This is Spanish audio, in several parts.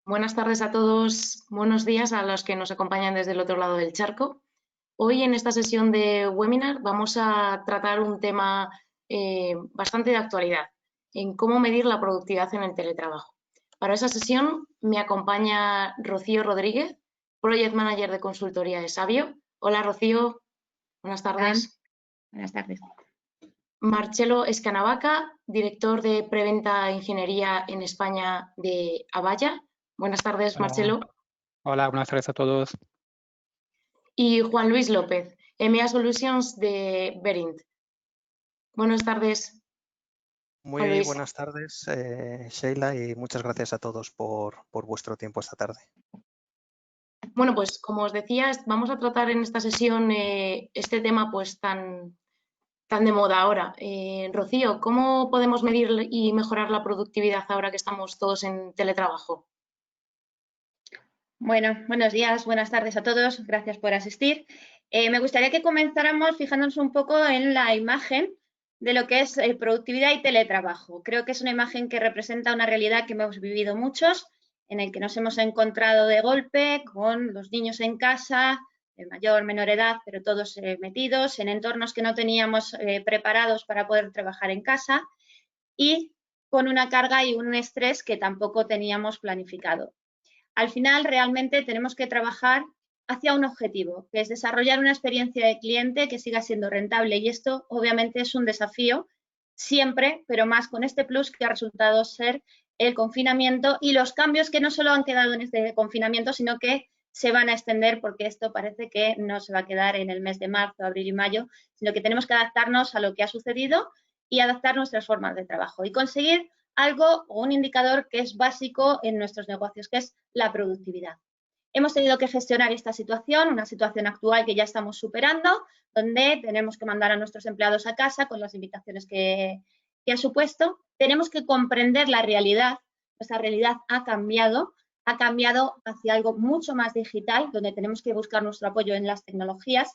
Buenas tardes a todos, buenos días a los que nos acompañan desde el otro lado del charco. Hoy en esta sesión de webinar vamos a tratar un tema bastante de actualidad, en cómo medir la productividad en el teletrabajo. Para esa sesión me acompaña Rocío Rodríguez, Project Manager de consultoría de Sabio. Hola Rocío, buenas tardes. Buenas tardes. Marcelo Escanavaca, director de Preventa e Ingeniería en España de Avaya. Buenas tardes, Marcelo. Hola, buenas tardes a todos. Y Juan Luis López, EMEA Solutions de Verint. Buenas tardes. Muy buenas tardes, Sheila, y muchas gracias a todos por vuestro tiempo esta tarde. Bueno, pues como os decía, vamos a tratar en esta sesión este tema pues tan de moda ahora. Rocío, ¿cómo podemos medir y mejorar la productividad ahora que estamos todos en teletrabajo? Bueno, buenos días, buenas tardes a todos. Gracias por asistir. Me gustaría que comenzáramos fijándonos un poco en la imagen de lo que es productividad y teletrabajo. Creo que es una imagen que representa una realidad que hemos vivido muchos, en el que nos hemos encontrado de golpe con los niños en casa, de mayor o menor edad, pero todos metidos en entornos que no teníamos preparados para poder trabajar en casa y con una carga y un estrés que tampoco teníamos planificado. Al final, realmente tenemos que trabajar hacia un objetivo, que es desarrollar una experiencia de cliente que siga siendo rentable. Y esto, obviamente, es un desafío siempre, pero más con este plus que ha resultado ser el confinamiento y los cambios que no solo han quedado en este confinamiento, sino que se van a extender, porque esto parece que no se va a quedar en el mes de marzo, abril y mayo, sino que tenemos que adaptarnos a lo que ha sucedido y adaptar nuestras formas de trabajo y conseguir algo o un indicador que es básico en nuestros negocios, que es la productividad. Hemos tenido que gestionar esta situación, una situación actual que ya estamos superando, donde tenemos que mandar a nuestros empleados a casa con las limitaciones que ha supuesto. Tenemos que comprender la realidad. Nuestra realidad ha cambiado hacia algo mucho más digital, donde tenemos que buscar nuestro apoyo en las tecnologías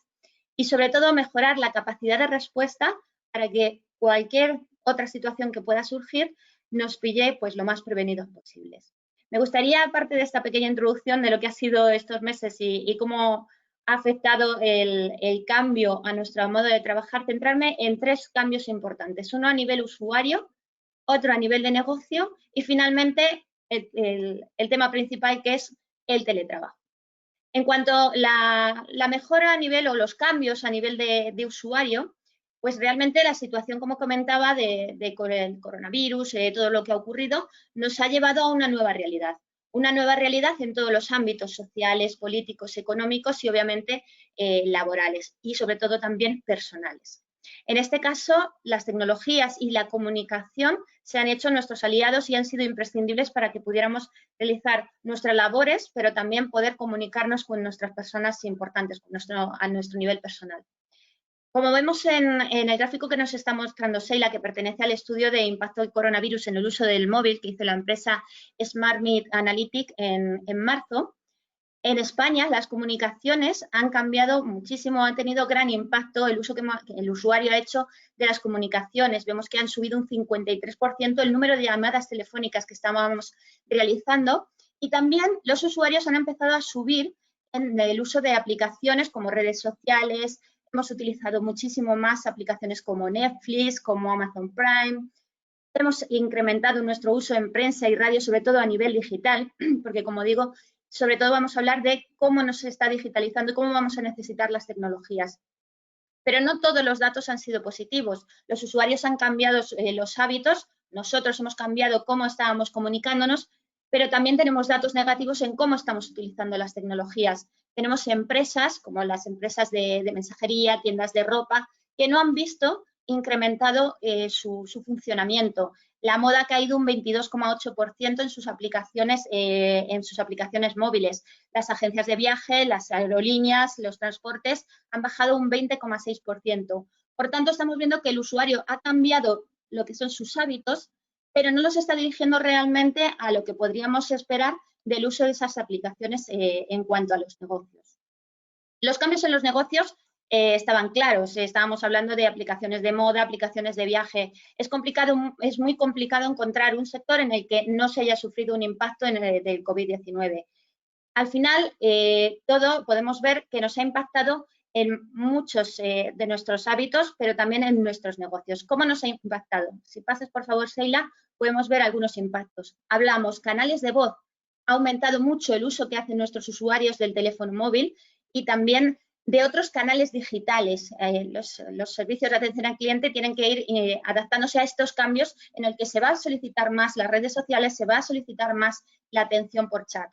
y, sobre todo, mejorar la capacidad de respuesta para que cualquier otra situación que pueda surgir nos pille pues lo más prevenidos posibles. Me gustaría, aparte de esta pequeña introducción de lo que ha sido estos meses y cómo ha afectado el cambio a nuestro modo de trabajar, centrarme en tres cambios importantes. Uno a nivel usuario, otro a nivel de negocio y finalmente el tema principal, que es el teletrabajo. En cuanto a la mejora a nivel o los cambios a nivel de usuario, pues realmente la situación, como comentaba, de con el coronavirus, todo lo que ha ocurrido, nos ha llevado a una nueva realidad en todos los ámbitos sociales, políticos, económicos y obviamente laborales y sobre todo también personales. En este caso, las tecnologías y la comunicación se han hecho nuestros aliados y han sido imprescindibles para que pudiéramos realizar nuestras labores, pero también poder comunicarnos con nuestras personas importantes, a nuestro nivel personal. Como vemos en el gráfico que nos está mostrando Sheila, que pertenece al estudio de impacto del coronavirus en el uso del móvil que hizo la empresa SmartMeet Analytics en marzo, en España las comunicaciones han cambiado muchísimo, han tenido gran impacto el uso que el usuario ha hecho de las comunicaciones. Vemos que han subido un 53% el número de llamadas telefónicas que estábamos realizando y también los usuarios han empezado a subir en el uso de aplicaciones como redes sociales. Hemos utilizado muchísimo más aplicaciones como Netflix, como Amazon Prime. Hemos incrementado nuestro uso en prensa y radio, sobre todo a nivel digital, porque, como digo, sobre todo vamos a hablar de cómo nos está digitalizando y cómo vamos a necesitar las tecnologías. Pero no todos los datos han sido positivos. Los usuarios han cambiado los hábitos, nosotros hemos cambiado cómo estábamos comunicándonos, pero también tenemos datos negativos en cómo estamos utilizando las tecnologías. Tenemos empresas, como las empresas de mensajería, tiendas de ropa, que no han visto incrementado su funcionamiento. La moda ha caído un 22,8% en sus aplicaciones móviles. Las agencias de viaje, las aerolíneas, los transportes han bajado un 20,6%. Por tanto, estamos viendo que el usuario ha cambiado lo que son sus hábitos, pero no los está dirigiendo realmente a lo que podríamos esperar del uso de esas aplicaciones en cuanto a los negocios. Los cambios en los negocios estaban claros. Estábamos hablando de aplicaciones de moda, aplicaciones de viaje. Es muy complicado encontrar un sector en el que no se haya sufrido un impacto del COVID-19. Al final, todo podemos ver que nos ha impactado en muchos de nuestros hábitos, pero también en nuestros negocios. ¿Cómo nos ha impactado? Si pasas, por favor, Sheila, podemos ver algunos impactos. Hablamos, canales de voz. Ha aumentado mucho el uso que hacen nuestros usuarios del teléfono móvil y también de otros canales digitales. Los servicios de atención al cliente tienen que ir adaptándose a estos cambios en el que se va a solicitar más las redes sociales, se va a solicitar más la atención por chat.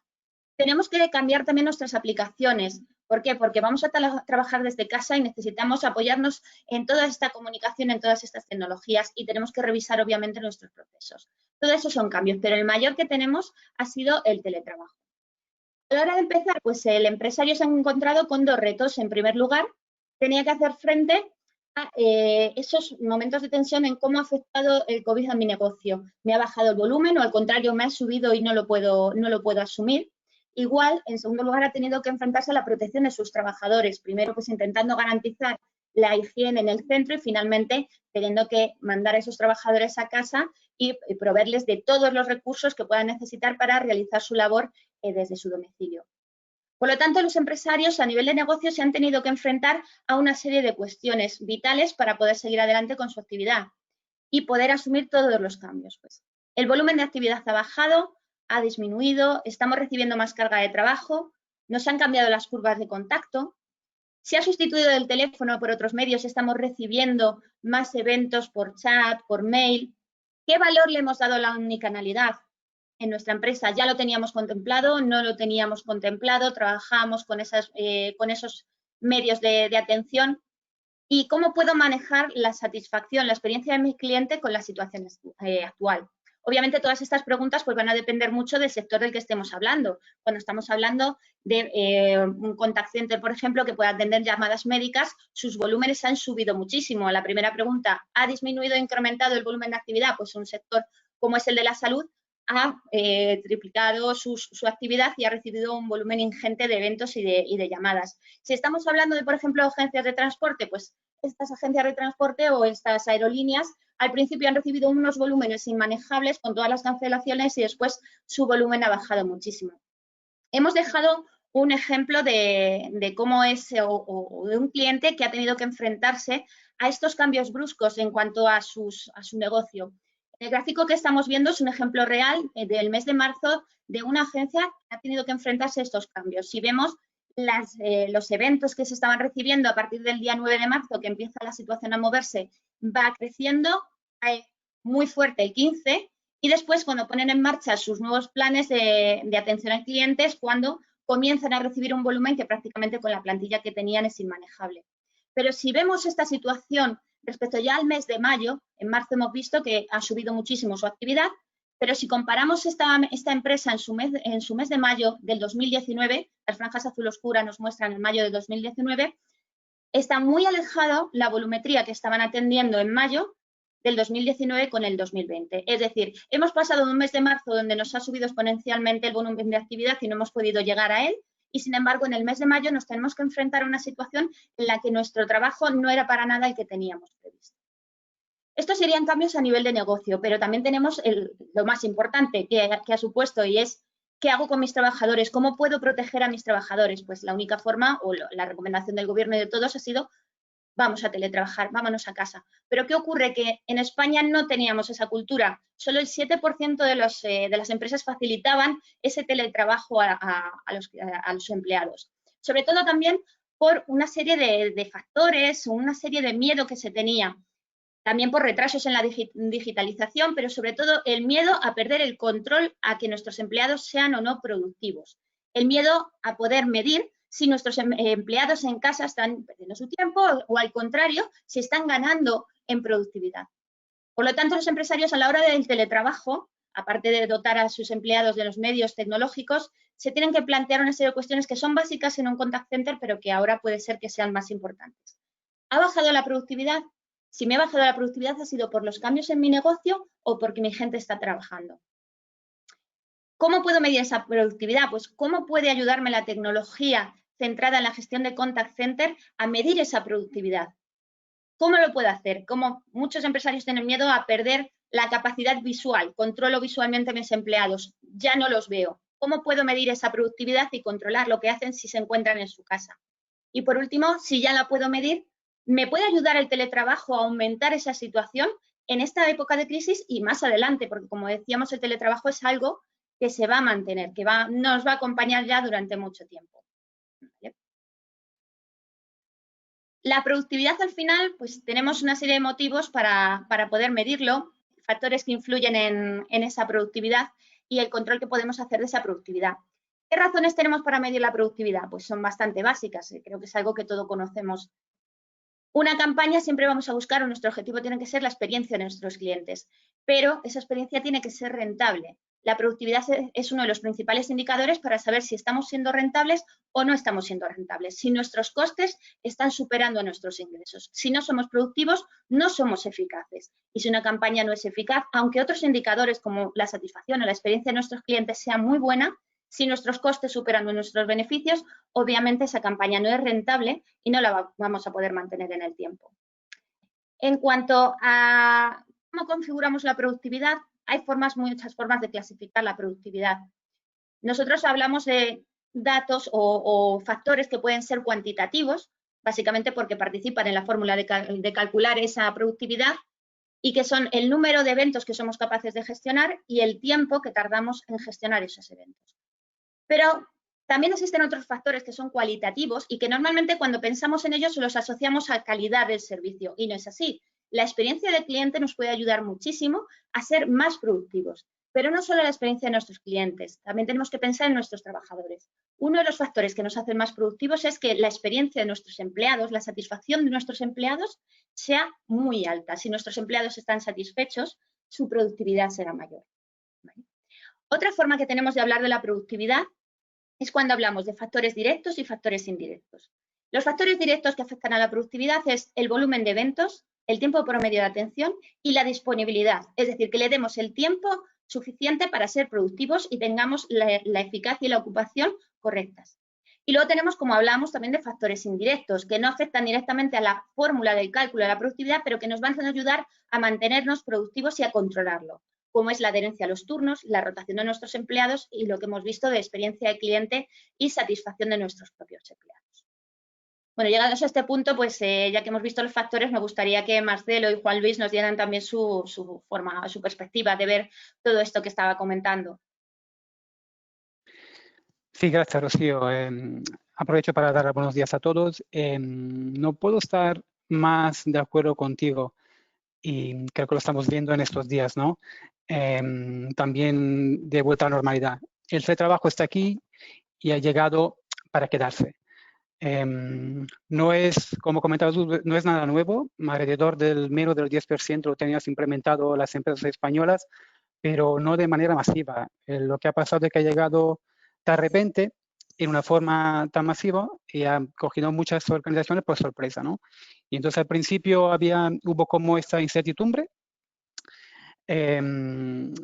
Tenemos que cambiar también nuestras aplicaciones. ¿Por qué? Porque vamos a trabajar desde casa y necesitamos apoyarnos en toda esta comunicación, en todas estas tecnologías y tenemos que revisar obviamente nuestros procesos. Todo eso son cambios, pero el mayor que tenemos ha sido el teletrabajo. A la hora de empezar, pues el empresario se ha encontrado con dos retos. En primer lugar, tenía que hacer frente a esos momentos de tensión en cómo ha afectado el COVID a mi negocio. ¿Me ha bajado el volumen o al contrario me ha subido y no lo puedo asumir? Igual, en segundo lugar, ha tenido que enfrentarse a la protección de sus trabajadores. Primero, pues intentando garantizar la higiene en el centro y finalmente teniendo que mandar a esos trabajadores a casa y proveerles de todos los recursos que puedan necesitar para realizar su labor desde su domicilio. Por lo tanto, los empresarios a nivel de negocio se han tenido que enfrentar a una serie de cuestiones vitales para poder seguir adelante con su actividad y poder asumir todos los cambios. Pues, el volumen de actividad ha bajado, ha disminuido, estamos recibiendo más carga de trabajo, nos han cambiado las curvas de contacto, se ha sustituido el teléfono por otros medios, estamos recibiendo más eventos por chat, por mail. ¿Qué valor le hemos dado a la omnicanalidad en nuestra empresa? ¿Ya lo teníamos contemplado? ¿No lo teníamos contemplado? ¿Trabajamos con esos medios de atención? ¿Y cómo puedo manejar la satisfacción, la experiencia de mi cliente con la situación actual? Obviamente todas estas preguntas pues, van a depender mucho del sector del que estemos hablando. Cuando estamos hablando de un contact center, por ejemplo, que pueda atender llamadas médicas, sus volúmenes han subido muchísimo. La primera pregunta, ¿ha disminuido o incrementado el volumen de actividad? Pues un sector como es el de la salud ha triplicado su actividad y ha recibido un volumen ingente de eventos y de llamadas. Si estamos hablando de, por ejemplo, agencias de transporte, pues estas agencias de transporte o estas aerolíneas al principio han recibido unos volúmenes inmanejables con todas las cancelaciones y después su volumen ha bajado muchísimo. Hemos dejado un ejemplo de cómo es o de un cliente que ha tenido que enfrentarse a estos cambios bruscos en cuanto a su negocio. El gráfico que estamos viendo es un ejemplo real del mes de marzo de una agencia que ha tenido que enfrentarse a estos cambios. Si vemos los eventos que se estaban recibiendo a partir del día 9 de marzo, que empieza la situación a moverse, va creciendo muy fuerte el 15 y después cuando ponen en marcha sus nuevos planes de atención a clientes, cuando comienzan a recibir un volumen que prácticamente con la plantilla que tenían es inmanejable. Pero si vemos esta situación respecto ya al mes de mayo, en marzo hemos visto que ha subido muchísimo su actividad, pero si comparamos esta empresa en su mes de mayo del 2019, las franjas azul oscura nos muestran en mayo de 2019, está muy alejado la volumetría que estaban atendiendo en mayo del 2019 con el 2020. Es decir, hemos pasado de un mes de marzo donde nos ha subido exponencialmente el volumen de actividad y no hemos podido llegar a él, y sin embargo en el mes de mayo nos tenemos que enfrentar a una situación en la que nuestro trabajo no era para nada el que teníamos previsto. Estos serían cambios a nivel de negocio, pero también tenemos lo más importante que ha supuesto y es ¿qué hago con mis trabajadores? ¿Cómo puedo proteger a mis trabajadores? Pues la única forma o la recomendación del gobierno y de todos ha sido vamos a teletrabajar, vámonos a casa. Pero ¿qué ocurre? Que en España no teníamos esa cultura. Solo el 7% de las empresas facilitaban ese teletrabajo a los empleados. Sobre todo también por una serie de factores, una serie de miedo que se tenía. También por retrasos en la digitalización, pero sobre todo el miedo a perder el control a que nuestros empleados sean o no productivos. El miedo a poder medir si nuestros empleados en casa están perdiendo su tiempo o al contrario, si están ganando en productividad. Por lo tanto, los empresarios a la hora del teletrabajo, aparte de dotar a sus empleados de los medios tecnológicos, se tienen que plantear una serie de cuestiones que son básicas en un contact center, pero que ahora puede ser que sean más importantes. ¿Ha bajado la productividad? Si me ha bajado la productividad, ¿ha sido por los cambios en mi negocio o porque mi gente está trabajando? ¿Cómo puedo medir esa productividad? Pues, ¿cómo puede ayudarme la tecnología centrada en la gestión de contact center a medir esa productividad. ¿Cómo lo puedo hacer? Como muchos empresarios tienen miedo a perder la capacidad visual, controlo visualmente a mis empleados, ya no los veo. ¿Cómo puedo medir esa productividad y controlar lo que hacen si se encuentran en su casa? Y por último, si ya la puedo medir, ¿me puede ayudar el teletrabajo a aumentar esa situación en esta época de crisis y más adelante? Porque como decíamos, el teletrabajo es algo que se va a mantener, que nos va a acompañar ya durante mucho tiempo. ¿Vale? La productividad al final, pues tenemos una serie de motivos para poder medirlo, factores que influyen en esa productividad y el control que podemos hacer de esa productividad. ¿Qué razones tenemos para medir la productividad? Pues son bastante básicas, creo que es algo que todos conocemos. Una campaña siempre vamos a buscar, o nuestro objetivo tiene que ser la experiencia de nuestros clientes, pero esa experiencia tiene que ser rentable. La productividad es uno de los principales indicadores para saber si estamos siendo rentables o no estamos siendo rentables, si nuestros costes están superando a nuestros ingresos. Si no somos productivos, no somos eficaces. Y si una campaña no es eficaz, aunque otros indicadores como la satisfacción o la experiencia de nuestros clientes sea muy buena, si nuestros costes superan nuestros beneficios, obviamente esa campaña no es rentable y no la vamos a poder mantener en el tiempo. En cuanto a cómo configuramos la productividad, hay muchas formas de clasificar la productividad. Nosotros hablamos de datos o factores que pueden ser cuantitativos, básicamente porque participan en la fórmula de calcular esa productividad, y que son el número de eventos que somos capaces de gestionar y el tiempo que tardamos en gestionar esos eventos. Pero también existen otros factores que son cualitativos y que normalmente cuando pensamos en ellos los asociamos a calidad del servicio y no es así. La experiencia del cliente nos puede ayudar muchísimo a ser más productivos, pero no solo la experiencia de nuestros clientes, también tenemos que pensar en nuestros trabajadores. Uno de los factores que nos hacen más productivos es que la experiencia de nuestros empleados, la satisfacción de nuestros empleados sea muy alta. Si nuestros empleados están satisfechos, su productividad será mayor. ¿Vale? Otra forma que tenemos de hablar de la productividad es cuando hablamos de factores directos y factores indirectos. Los factores directos que afectan a la productividad es el volumen de eventos, el tiempo promedio de atención y la disponibilidad, es decir, que le demos el tiempo suficiente para ser productivos y tengamos la eficacia y la ocupación correctas. Y luego tenemos, como hablamos, también de factores indirectos, que no afectan directamente a la fórmula del cálculo de la productividad, pero que nos van a ayudar a mantenernos productivos y a controlarlo, como es la adherencia a los turnos, la rotación de nuestros empleados y lo que hemos visto de experiencia de cliente y satisfacción de nuestros propios empleados. Bueno, llegados a este punto, pues ya que hemos visto los factores, me gustaría que Marcelo y Juan Luis nos dieran también su perspectiva de ver todo esto que estaba comentando. Sí, gracias, Rocío. Aprovecho para dar buenos días a todos. No puedo estar más de acuerdo contigo y creo que lo estamos viendo en estos días, ¿no? También de vuelta a la normalidad. El teletrabajo está aquí y ha llegado para quedarse. No es, como comentabas tú, no es nada nuevo. Alrededor del menos del 10% lo tenías implementado las empresas españolas, pero no de manera masiva. Lo que ha pasado es que ha llegado de repente en una forma tan masiva y ha cogido muchas organizaciones por sorpresa, ¿no? Y entonces al principio hubo como esta incertidumbre,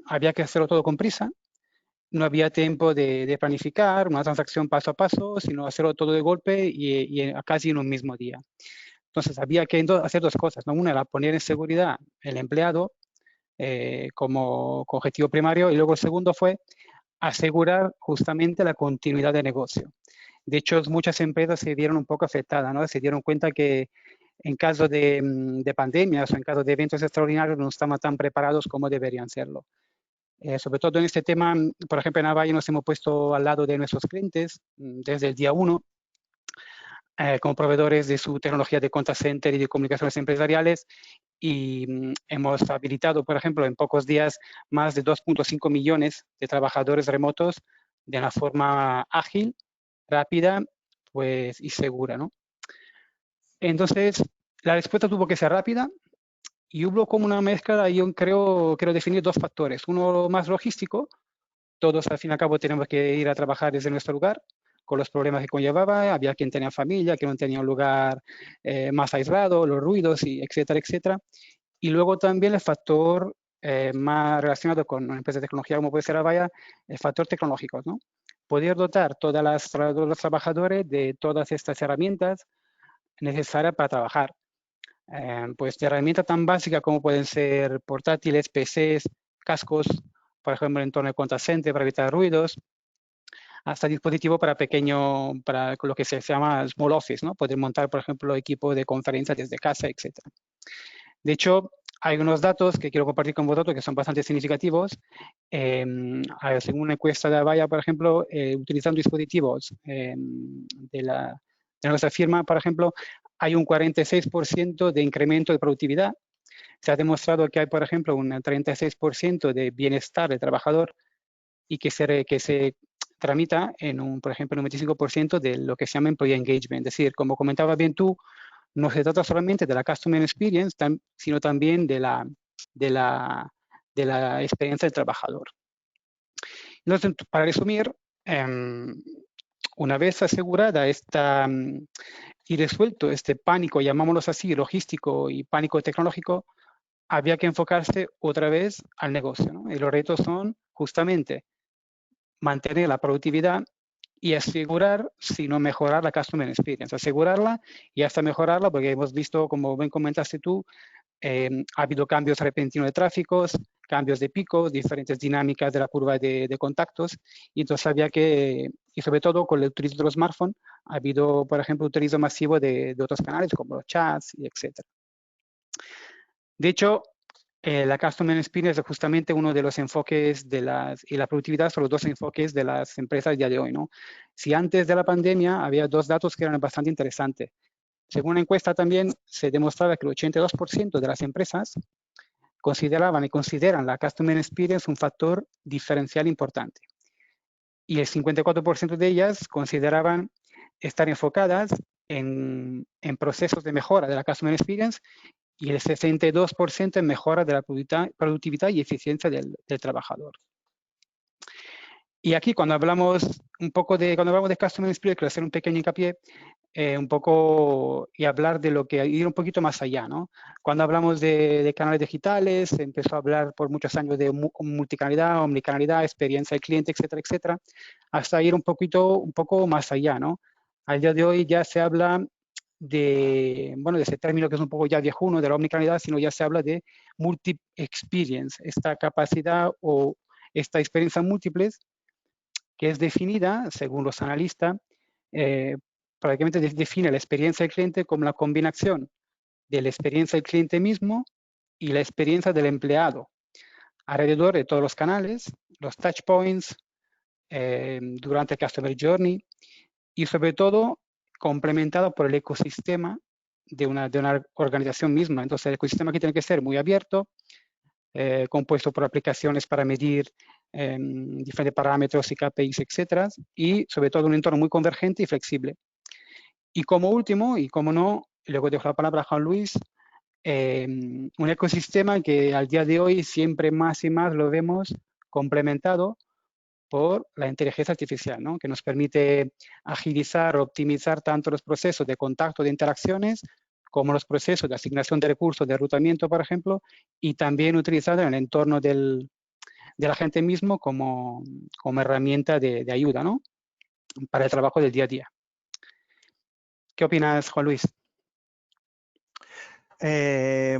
había que hacerlo todo con prisa, no había tiempo de planificar una transacción paso a paso, sino hacerlo todo de golpe y casi en un mismo día. Entonces había que hacer dos cosas, ¿no? Una era poner en seguridad el empleado como objetivo primario y luego el segundo fue asegurar justamente la continuidad de negocio. De hecho, muchas empresas se vieron un poco afectadas, ¿no? Se dieron cuenta que en caso de pandemias o en caso de eventos extraordinarios no estaban tan preparados como deberían serlo. Sobre todo en este tema, por ejemplo, en Avaya nos hemos puesto al lado de nuestros clientes desde el día 1, como proveedores de su tecnología de contact center y de comunicaciones empresariales, y hemos habilitado, por ejemplo, en pocos días más de 2.5 millones de trabajadores remotos de una forma ágil, rápida, pues, y segura, ¿no? Entonces, la respuesta tuvo que ser rápida y hubo como una mezcla, y yo creo definir dos factores. Uno más logístico, todos al fin y al cabo tenemos que ir a trabajar desde nuestro lugar, con los problemas que conllevaba, había quien tenía familia, que no tenía un lugar más aislado, los ruidos, y etcétera, etcétera. Y luego también el factor más relacionado con una empresa de tecnología como puede ser Avaya, el factor tecnológico, ¿no? poder dotar todos los trabajadores de todas estas herramientas necesarias para trabajar. Pues de herramientas tan básicas como pueden ser portátiles, PCs, cascos, por ejemplo, en entorno de contact center para evitar ruidos, hasta dispositivos para lo que se llama small office, ¿no? Poder montar, por ejemplo, equipo de conferencias desde casa, etc. De hecho, hay unos datos que quiero compartir con vosotros que son bastante significativos. Según una encuesta de Avaya, por ejemplo, utilizando dispositivos de nuestra firma, por ejemplo, hay un 46% de incremento de productividad. Se ha demostrado que hay, por ejemplo, un 36% de bienestar del trabajador y que se tramita en por ejemplo, un 25% de lo que se llama employee engagement. Es decir, como comentabas bien tú, no se trata solamente de la customer experience, sino también de la experiencia del trabajador. Entonces, para resumir, una vez asegurada y resuelto este pánico, llamámoslo así, logístico y pánico tecnológico, había que enfocarse otra vez al negocio, ¿no? Y los retos son justamente mantener la productividad y asegurar, si no mejorar la customer experience, asegurarla y hasta mejorarla, porque hemos visto, como bien comentaste tú, ha habido cambios repentinos de tráficos, cambios de picos, diferentes dinámicas de la curva de contactos, y entonces había que, y sobre todo con el utilizo de los smartphones, ha habido, por ejemplo, utilizo masivo de otros canales como los chats, y etc. De hecho, la Customer Experience es justamente uno de los enfoques y la productividad son los dos enfoques de las empresas día de hoy, ¿no? Si antes de la pandemia había dos datos que eran bastante interesantes. Según una encuesta también se demostraba que el 82% de las empresas consideraban y consideran la Customer Experience un factor diferencial importante. Y el 54% de ellas consideraban estar enfocadas en procesos de mejora de la Customer Experience y el 62% en mejora de la productividad y eficiencia del trabajador. Y aquí cuando hablamos de Customer Experience, quiero hacer un pequeño hincapié un poco y hablar de ir un poquito más allá, ¿no? Cuando hablamos de canales digitales, se empezó a hablar por muchos años de multicanalidad, omnicanalidad, experiencia del cliente, etcétera, etcétera, hasta ir un poco más allá, ¿no? Al día de hoy ya se habla de ese término que es un poco ya viejuno, de la omnicanalidad, sino ya se habla de multi-experience, esta capacidad o esta experiencia múltiples que es definida, según los analistas, prácticamente define la experiencia del cliente como la combinación de la experiencia del cliente mismo y la experiencia del empleado alrededor de todos los canales, los touch points, durante el Customer Journey y sobre todo complementado por el ecosistema de una organización misma. Entonces el ecosistema aquí tiene que ser muy abierto, compuesto por aplicaciones para medir diferentes parámetros y KPIs, etcétera, y sobre todo un entorno muy convergente y flexible. Y como último, y como no, luego dejo la palabra a Juan Luis, un ecosistema que al día de hoy siempre más y más lo vemos complementado por la inteligencia artificial, ¿no? Que nos permite agilizar o optimizar tanto los procesos de contacto, de interacciones, como los procesos de asignación de recursos, de enrutamiento, por ejemplo, y también utilizado en el entorno del agente mismo como herramienta de ayuda, ¿no? Para el trabajo del día a día. ¿Qué opinas, Juan Luis?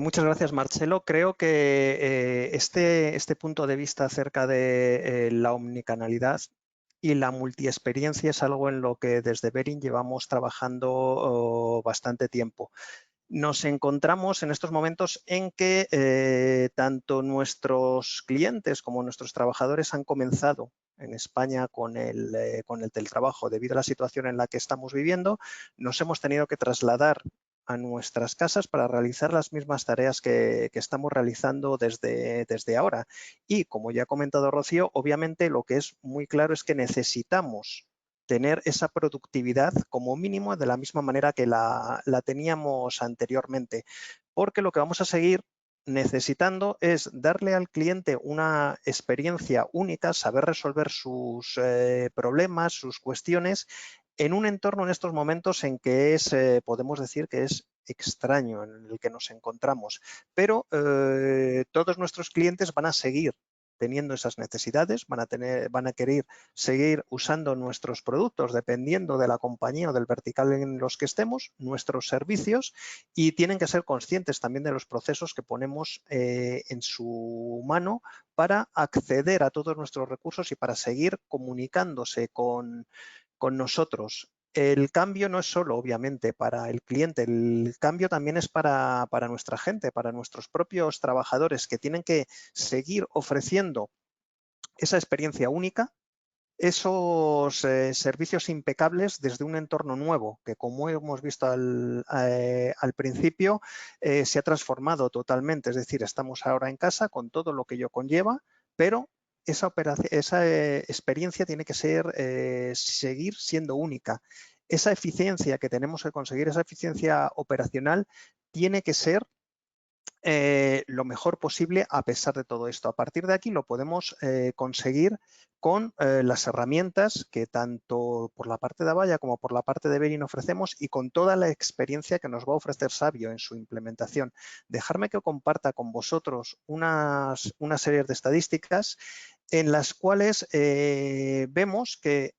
Muchas gracias, Marcelo. Creo que este punto de vista acerca de la omnicanalidad y la multiexperiencia es algo en lo que desde Verin llevamos trabajando bastante tiempo. Nos encontramos en estos momentos en que tanto nuestros clientes como nuestros trabajadores han comenzado en España con el teletrabajo. Debido a la situación en la que estamos viviendo, nos hemos tenido que trasladar a nuestras casas para realizar las mismas tareas que estamos realizando desde ahora. Y como ya ha comentado Rocío, obviamente lo que es muy claro es que necesitamos tener esa productividad como mínimo de la misma manera que la teníamos anteriormente, porque lo que vamos a seguir necesitando es darle al cliente una experiencia única, saber resolver sus problemas, sus cuestiones, en un entorno en estos momentos en que podemos decir que es extraño en el que nos encontramos, pero todos nuestros clientes van a seguir teniendo esas necesidades, van a querer seguir usando nuestros productos dependiendo de la compañía o del vertical en los que estemos, nuestros servicios, y tienen que ser conscientes también de los procesos que ponemos en su mano para acceder a todos nuestros recursos y para seguir comunicándose con nosotros. El cambio no es solo, obviamente, para el cliente, el cambio también es para nuestra gente, para nuestros propios trabajadores que tienen que seguir ofreciendo esa experiencia única, esos servicios impecables desde un entorno nuevo, que como hemos visto al principio, se ha transformado totalmente. Es decir, estamos ahora en casa con todo lo que ello conlleva, pero esa experiencia tiene que seguir siendo única. Esa eficiencia que tenemos que conseguir, esa eficiencia operacional, tiene que ser lo mejor posible a pesar de todo esto. A partir de aquí lo podemos conseguir con las herramientas que tanto por la parte de Avaya como por la parte de Verin ofrecemos y con toda la experiencia que nos va a ofrecer Sabio en su implementación. Dejarme que comparta con vosotros una serie de estadísticas en las cuales vemos que,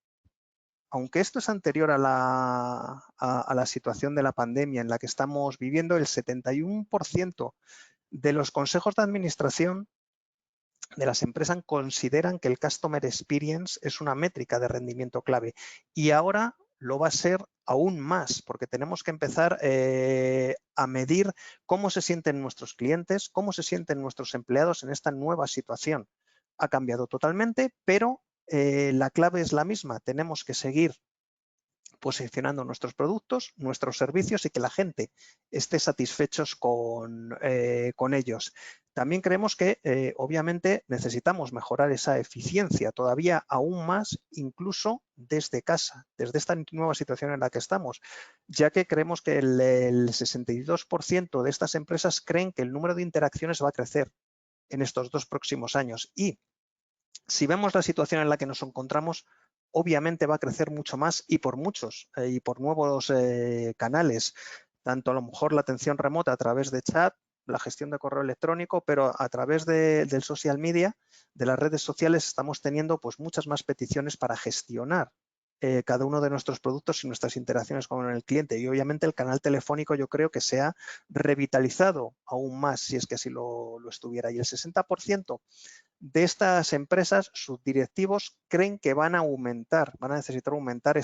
aunque esto es anterior a la situación de la pandemia en la que estamos viviendo, el 71% de los consejos de administración de las empresas consideran que el Customer Experience es una métrica de rendimiento clave. Y ahora lo va a ser aún más, porque tenemos que empezar a medir cómo se sienten nuestros clientes, cómo se sienten nuestros empleados en esta nueva situación. Ha cambiado totalmente, pero la clave es la misma. Tenemos que seguir posicionando nuestros productos, nuestros servicios y que la gente esté satisfechos con ellos. También creemos que, obviamente, necesitamos mejorar esa eficiencia todavía aún más, incluso desde casa, desde esta nueva situación en la que estamos, ya que creemos que el 62% de estas empresas creen que el número de interacciones va a crecer en estos 2 próximos años. Y si vemos la situación en la que nos encontramos, obviamente va a crecer mucho más y por muchos y por nuevos canales, tanto a lo mejor la atención remota a través de chat, la gestión de correo electrónico, pero a través del social media, de las redes sociales, estamos teniendo pues muchas más peticiones para gestionar cada uno de nuestros productos y nuestras interacciones con el cliente. Y obviamente el canal telefónico yo creo que se ha revitalizado aún más, si es que así lo estuviera. Y el 60% de estas empresas, sus directivos creen que van a necesitar aumentar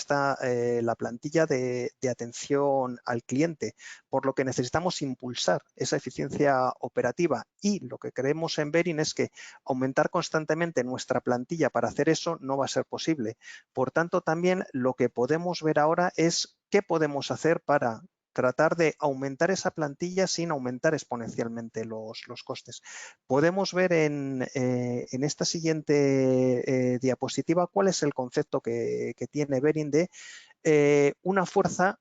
la plantilla de atención al cliente, por lo que necesitamos impulsar esa eficiencia operativa. Y lo que creemos en Verin es que aumentar constantemente nuestra plantilla para hacer eso no va a ser posible. Por tanto, también lo que podemos ver ahora es qué podemos hacer para tratar de aumentar esa plantilla sin aumentar exponencialmente los costes. Podemos ver en esta siguiente diapositiva cuál es el concepto que tiene Verin de una fuerza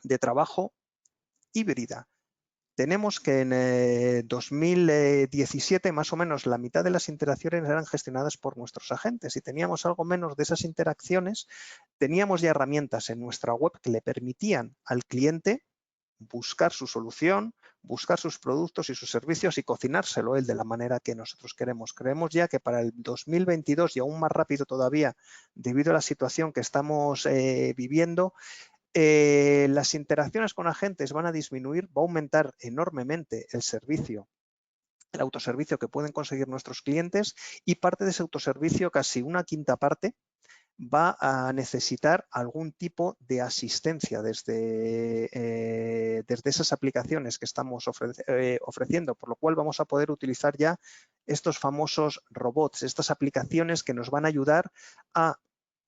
de trabajo híbrida. Tenemos que en 2017 más o menos la mitad de las interacciones eran gestionadas por nuestros agentes y teníamos algo menos de esas interacciones. Teníamos ya herramientas en nuestra web que le permitían al cliente buscar su solución, buscar sus productos y sus servicios y cocinárselo él de la manera que nosotros queremos. Creemos ya que para el 2022 y aún más rápido todavía, debido a la situación que estamos viviendo, las interacciones con agentes van a disminuir, va a aumentar enormemente el servicio, el autoservicio que pueden conseguir nuestros clientes y parte de ese autoservicio, casi una quinta parte, va a necesitar algún tipo de asistencia desde esas aplicaciones que estamos ofreciendo, por lo cual vamos a poder utilizar ya estos famosos robots, estas aplicaciones que nos van a ayudar a,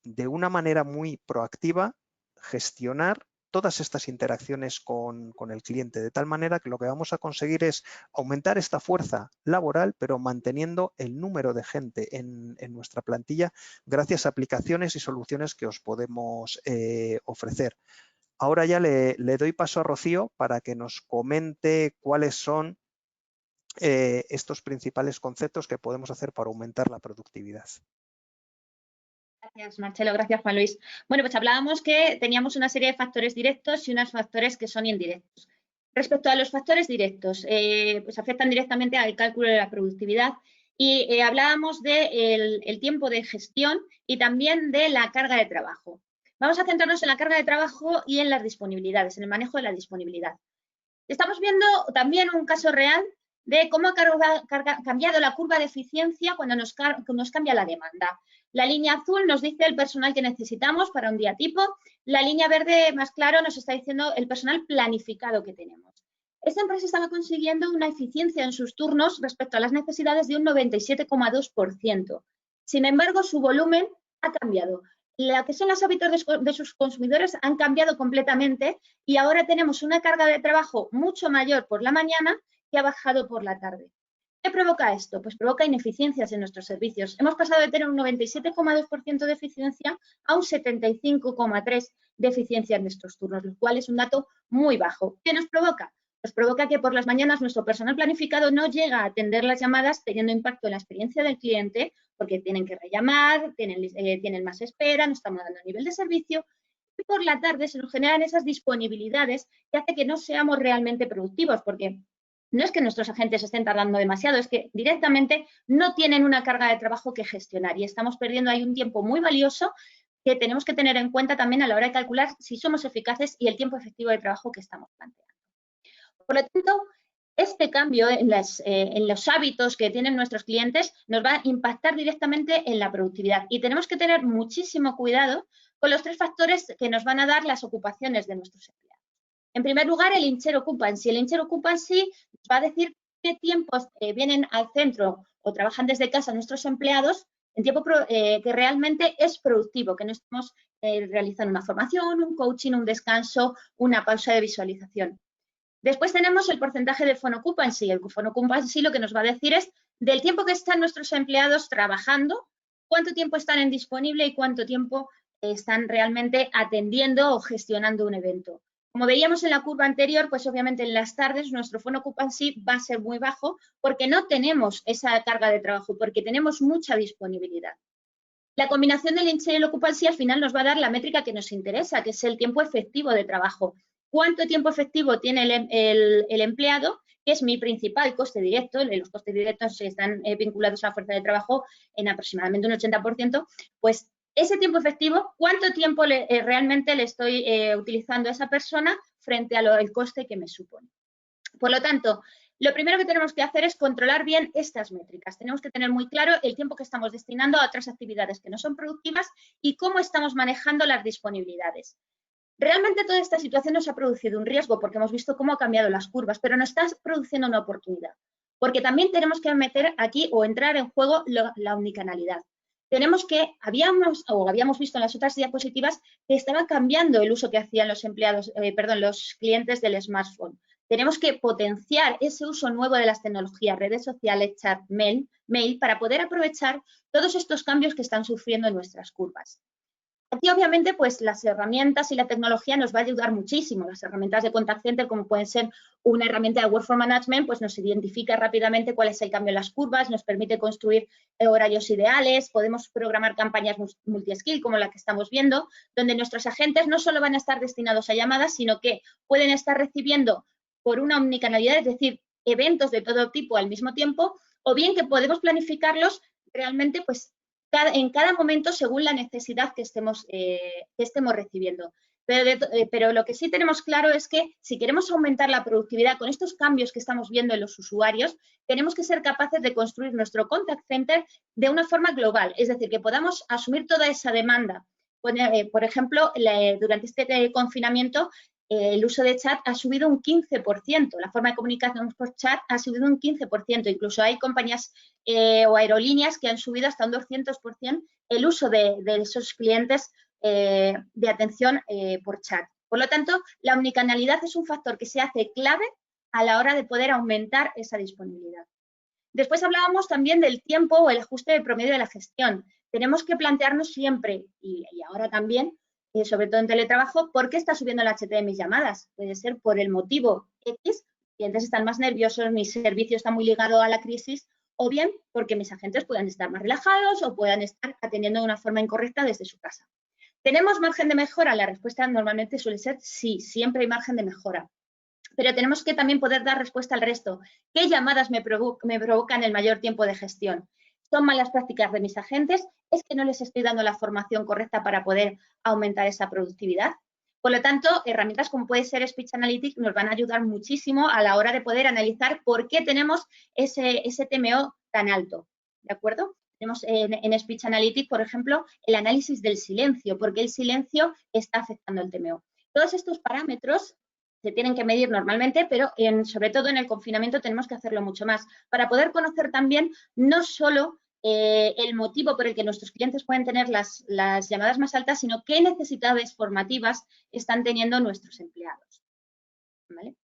de una manera muy proactiva, gestionar todas estas interacciones con el cliente, de tal manera que lo que vamos a conseguir es aumentar esta fuerza laboral, pero manteniendo el número de gente en nuestra plantilla gracias a aplicaciones y soluciones que os podemos ofrecer. Ahora ya le doy paso a Rocío para que nos comente cuáles son estos principales conceptos que podemos hacer para aumentar la productividad. Gracias, Marcelo. Gracias, Juan Luis. Bueno, pues hablábamos que teníamos una serie de factores directos y unos factores que son indirectos. Respecto a los factores directos, pues afectan directamente al cálculo de la productividad Y hablábamos del tiempo de gestión y también de la carga de trabajo. Vamos a centrarnos en la carga de trabajo y en las disponibilidades, en el manejo de la disponibilidad. Estamos viendo también un caso real de cómo ha cambiado la curva de eficiencia cuando nos cambia la demanda. La línea azul nos dice el personal que necesitamos para un día tipo, la línea verde más claro nos está diciendo el personal planificado que tenemos. Esta empresa estaba consiguiendo una eficiencia en sus turnos respecto a las necesidades de un 97,2%. Sin embargo, su volumen ha cambiado. Lo que son los hábitos de sus consumidores han cambiado completamente y ahora tenemos una carga de trabajo mucho mayor por la mañana que ha bajado por la tarde. ¿Qué provoca esto? Pues provoca ineficiencias en nuestros servicios. Hemos pasado de tener un 97,2% de eficiencia a un 75,3% de eficiencia en nuestros turnos, lo cual es un dato muy bajo. ¿Qué nos provoca? Nos provoca que por las mañanas nuestro personal planificado no llega a atender las llamadas teniendo impacto en la experiencia del cliente porque tienen que rellamar, tienen más espera, no estamos dando nivel de servicio. Y por la tarde se nos generan esas disponibilidades que hace que no seamos realmente productivos porque no es que nuestros agentes estén tardando demasiado, es que directamente no tienen una carga de trabajo que gestionar y estamos perdiendo ahí un tiempo muy valioso que tenemos que tener en cuenta también a la hora de calcular si somos eficaces y el tiempo efectivo de trabajo que estamos planteando. Por lo tanto, este cambio en los hábitos que tienen nuestros clientes nos va a impactar directamente en la productividad y tenemos que tener muchísimo cuidado con los 3 factores que nos van a dar las ocupaciones de nuestros empleados. En primer lugar, el in-chair occupancy. El in-chair occupancy nos va a decir qué tiempos vienen al centro o trabajan desde casa nuestros empleados en tiempo que realmente es productivo, que no estamos realizando una formación, un coaching, un descanso, una pausa de visualización. Después tenemos el porcentaje de phone occupancy. El phone occupancy lo que nos va a decir es del tiempo que están nuestros empleados trabajando, cuánto tiempo están en disponible y cuánto tiempo están realmente atendiendo o gestionando un evento. Como veíamos en la curva anterior, pues obviamente en las tardes nuestro phone occupancy va a ser muy bajo porque no tenemos esa carga de trabajo, porque tenemos mucha disponibilidad. La combinación del in-chair y el occupancy al final nos va a dar la métrica que nos interesa, que es el tiempo efectivo de trabajo. ¿Cuánto tiempo efectivo tiene el empleado? Que es mi principal coste directo. Los costes directos están vinculados a la fuerza de trabajo en aproximadamente un 80%. Pues ese tiempo efectivo, ¿cuánto tiempo realmente le estoy utilizando a esa persona frente al coste que me supone? Por lo tanto, lo primero que tenemos que hacer es controlar bien estas métricas. Tenemos que tener muy claro el tiempo que estamos destinando a otras actividades que no son productivas y cómo estamos manejando las disponibilidades. Realmente toda esta situación nos ha producido un riesgo porque hemos visto cómo ha cambiado las curvas, pero nos está produciendo una oportunidad. Porque también tenemos que meter aquí o entrar en juego la omnicanalidad. Tenemos que, habíamos visto en las otras diapositivas que estaba cambiando el uso que hacían los los clientes del smartphone. Tenemos que potenciar ese uso nuevo de las tecnologías, redes sociales, chat, mail, para poder aprovechar todos estos cambios que están sufriendo en nuestras curvas. Aquí, obviamente, pues las herramientas y la tecnología nos va a ayudar muchísimo. Las herramientas de contact center, como pueden ser una herramienta de Workforce Management, pues nos identifica rápidamente cuál es el cambio en las curvas, nos permite construir horarios ideales, podemos programar campañas multi-skill, como la que estamos viendo, donde nuestros agentes no solo van a estar destinados a llamadas, sino que pueden estar recibiendo por una omnicanalidad, es decir, eventos de todo tipo al mismo tiempo, o bien que podemos planificarlos realmente, pues, en cada momento según la necesidad que estemos recibiendo. Pero lo que sí tenemos claro es que si queremos aumentar la productividad con estos cambios que estamos viendo en los usuarios, tenemos que ser capaces de construir nuestro contact center de una forma global, es decir, que podamos asumir toda esa demanda. Por ejemplo, durante este confinamiento, el uso de chat ha subido un 15%, la forma de comunicación por chat ha subido un 15%, incluso hay compañías o aerolíneas que han subido hasta un 200% el uso de esos clientes de atención por chat. Por lo tanto, la omnicanalidad es un factor que se hace clave a la hora de poder aumentar esa disponibilidad. Después hablábamos también del tiempo o el ajuste del promedio de la gestión. Tenemos que plantearnos siempre, y ahora también, sobre todo en teletrabajo, ¿por qué está subiendo el HT de mis llamadas? Puede ser por el motivo X, clientes están más nerviosos, mi servicio está muy ligado a la crisis, o bien porque mis agentes puedan estar más relajados o puedan estar atendiendo de una forma incorrecta desde su casa. ¿Tenemos margen de mejora? La respuesta normalmente suele ser sí, siempre hay margen de mejora. pero tenemos que también poder dar respuesta al resto. ¿Qué llamadas me provocan el mayor tiempo de gestión? ¿Son malas prácticas de mis agentes? ¿Es que no les estoy dando la formación correcta para poder aumentar esa productividad? Por lo tanto, herramientas como puede ser Speech Analytics nos van a ayudar muchísimo a la hora de poder analizar por qué tenemos ese TMO tan alto, ¿de acuerdo? Tenemos en Speech Analytics, por ejemplo, el análisis del silencio, porque el silencio está afectando el TMO. Todos estos parámetros se tienen que medir normalmente, pero sobre todo en el confinamiento tenemos que hacerlo mucho más, para poder conocer también no solo el motivo por el que nuestros clientes pueden tener las llamadas más altas, sino qué necesidades formativas están teniendo nuestros empleados, ¿vale?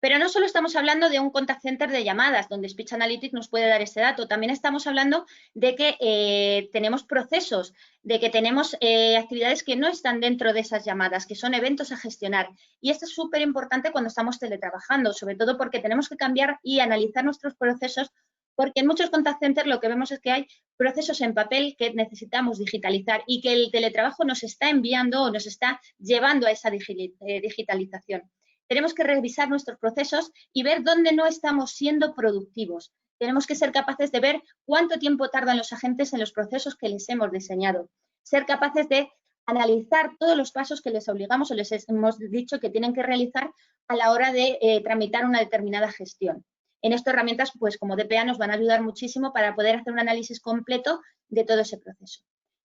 Pero no solo estamos hablando de un contact center de llamadas, donde Speech Analytics nos puede dar ese dato, también estamos hablando de que tenemos procesos, de que tenemos actividades que no están dentro de esas llamadas, que son eventos a gestionar. Y esto es súper importante cuando estamos teletrabajando, sobre todo porque tenemos que cambiar y analizar nuestros procesos, porque en muchos contact centers lo que vemos es que hay procesos en papel que necesitamos digitalizar y que el teletrabajo nos está enviando o nos está llevando a esa digitalización. Tenemos que revisar nuestros procesos y ver dónde no estamos siendo productivos. Tenemos que ser capaces de ver cuánto tiempo tardan los agentes en los procesos que les hemos diseñado. Ser capaces de analizar todos los pasos que les obligamos o les hemos dicho que tienen que realizar a la hora de tramitar una determinada gestión. En estas herramientas, pues como DPA, nos van a ayudar muchísimo para poder hacer un análisis completo de todo ese proceso.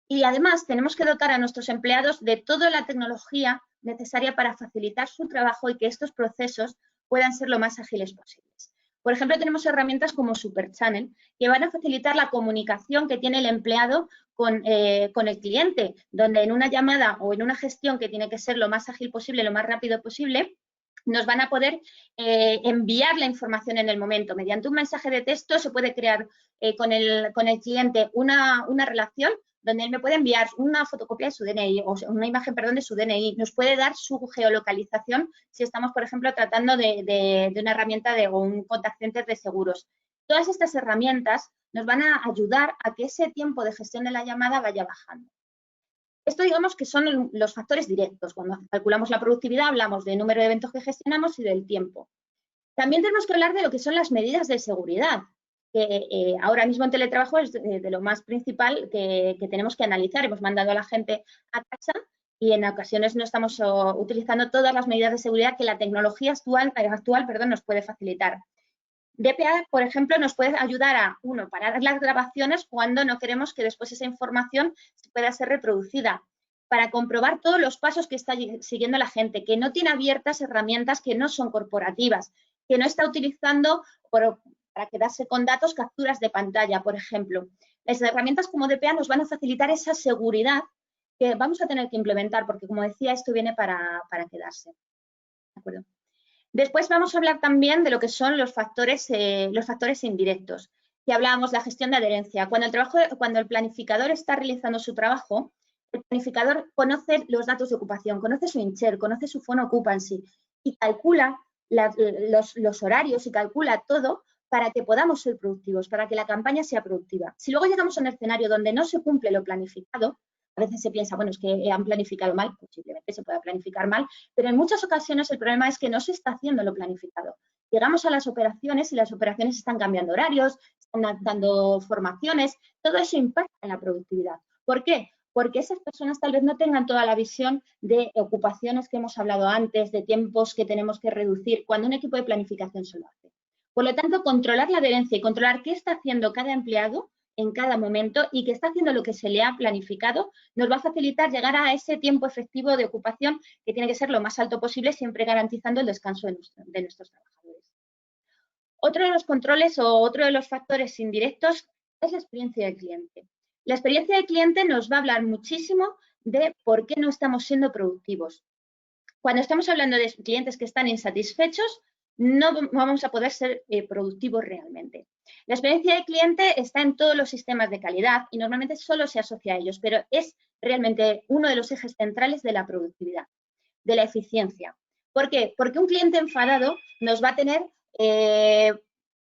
Y además tenemos que dotar a nuestros empleados de toda la tecnología necesaria para facilitar su trabajo y que estos procesos puedan ser lo más ágiles posibles. Por ejemplo, tenemos herramientas como SuperChannel que van a facilitar la comunicación que tiene el empleado con el cliente, donde en una llamada o en una gestión que tiene que ser lo más ágil posible, lo más rápido posible, nos van a poder enviar la información en el momento. Mediante un mensaje de texto se puede crear con el cliente una relación donde él me puede enviar una fotocopia de su DNI o una imagen, perdón, de su DNI. Nos puede dar su geolocalización si estamos, por ejemplo, tratando de una herramienta o un contact center de seguros. Todas estas herramientas nos van a ayudar a que ese tiempo de gestión de la llamada vaya bajando. Esto, digamos, que son los factores directos. Cuando calculamos la productividad, hablamos del número de eventos que gestionamos y del tiempo. También tenemos que hablar de lo que son las medidas de seguridad, que ahora mismo en teletrabajo es de lo más principal que tenemos que analizar. Hemos mandado a la gente a casa y en ocasiones no estamos utilizando todas las medidas de seguridad que la tecnología actual nos puede facilitar. DPA, por ejemplo, nos puede ayudar a, parar las grabaciones cuando no queremos que después esa información pueda ser reproducida, para comprobar todos los pasos que está siguiendo la gente, que no tiene abiertas herramientas que no son corporativas, que no está utilizando para quedarse con datos, capturas de pantalla, por ejemplo. Las herramientas como DPA nos van a facilitar esa seguridad que vamos a tener que implementar, porque, como decía, esto viene para quedarse. ¿De acuerdo? Después vamos a hablar también de lo que son los factores indirectos, que hablábamos de la gestión de adherencia. Cuando el planificador está realizando su trabajo, el planificador conoce los datos de ocupación, conoce su InShare, conoce su phone occupancy y calcula los horarios y calcula todo para que podamos ser productivos, para que la campaña sea productiva. Si luego llegamos a un escenario donde no se cumple lo planificado, a veces se piensa, bueno, es que han planificado mal, posiblemente se pueda planificar mal, pero en muchas ocasiones el problema es que no se está haciendo lo planificado. Llegamos a las operaciones y las operaciones están cambiando horarios, están dando formaciones, todo eso impacta en la productividad. ¿Por qué? Porque esas personas tal vez no tengan toda la visión de ocupaciones que hemos hablado antes, de tiempos que tenemos que reducir, cuando un equipo de planificación se lo hace. Por lo tanto, controlar la adherencia y controlar qué está haciendo cada empleado en cada momento y que está haciendo lo que se le ha planificado, nos va a facilitar llegar a ese tiempo efectivo de ocupación que tiene que ser lo más alto posible, siempre garantizando el descanso de nuestros trabajadores. Otro de los controles o otro de los factores indirectos es la experiencia del cliente. La experiencia del cliente nos va a hablar muchísimo de por qué no estamos siendo productivos. Cuando estamos hablando de clientes que están insatisfechos, no vamos a poder ser productivos realmente. La experiencia del cliente está en todos los sistemas de calidad y normalmente solo se asocia a ellos, pero es realmente uno de los ejes centrales de la productividad, de la eficiencia. ¿Por qué? Porque un cliente enfadado nos va a tener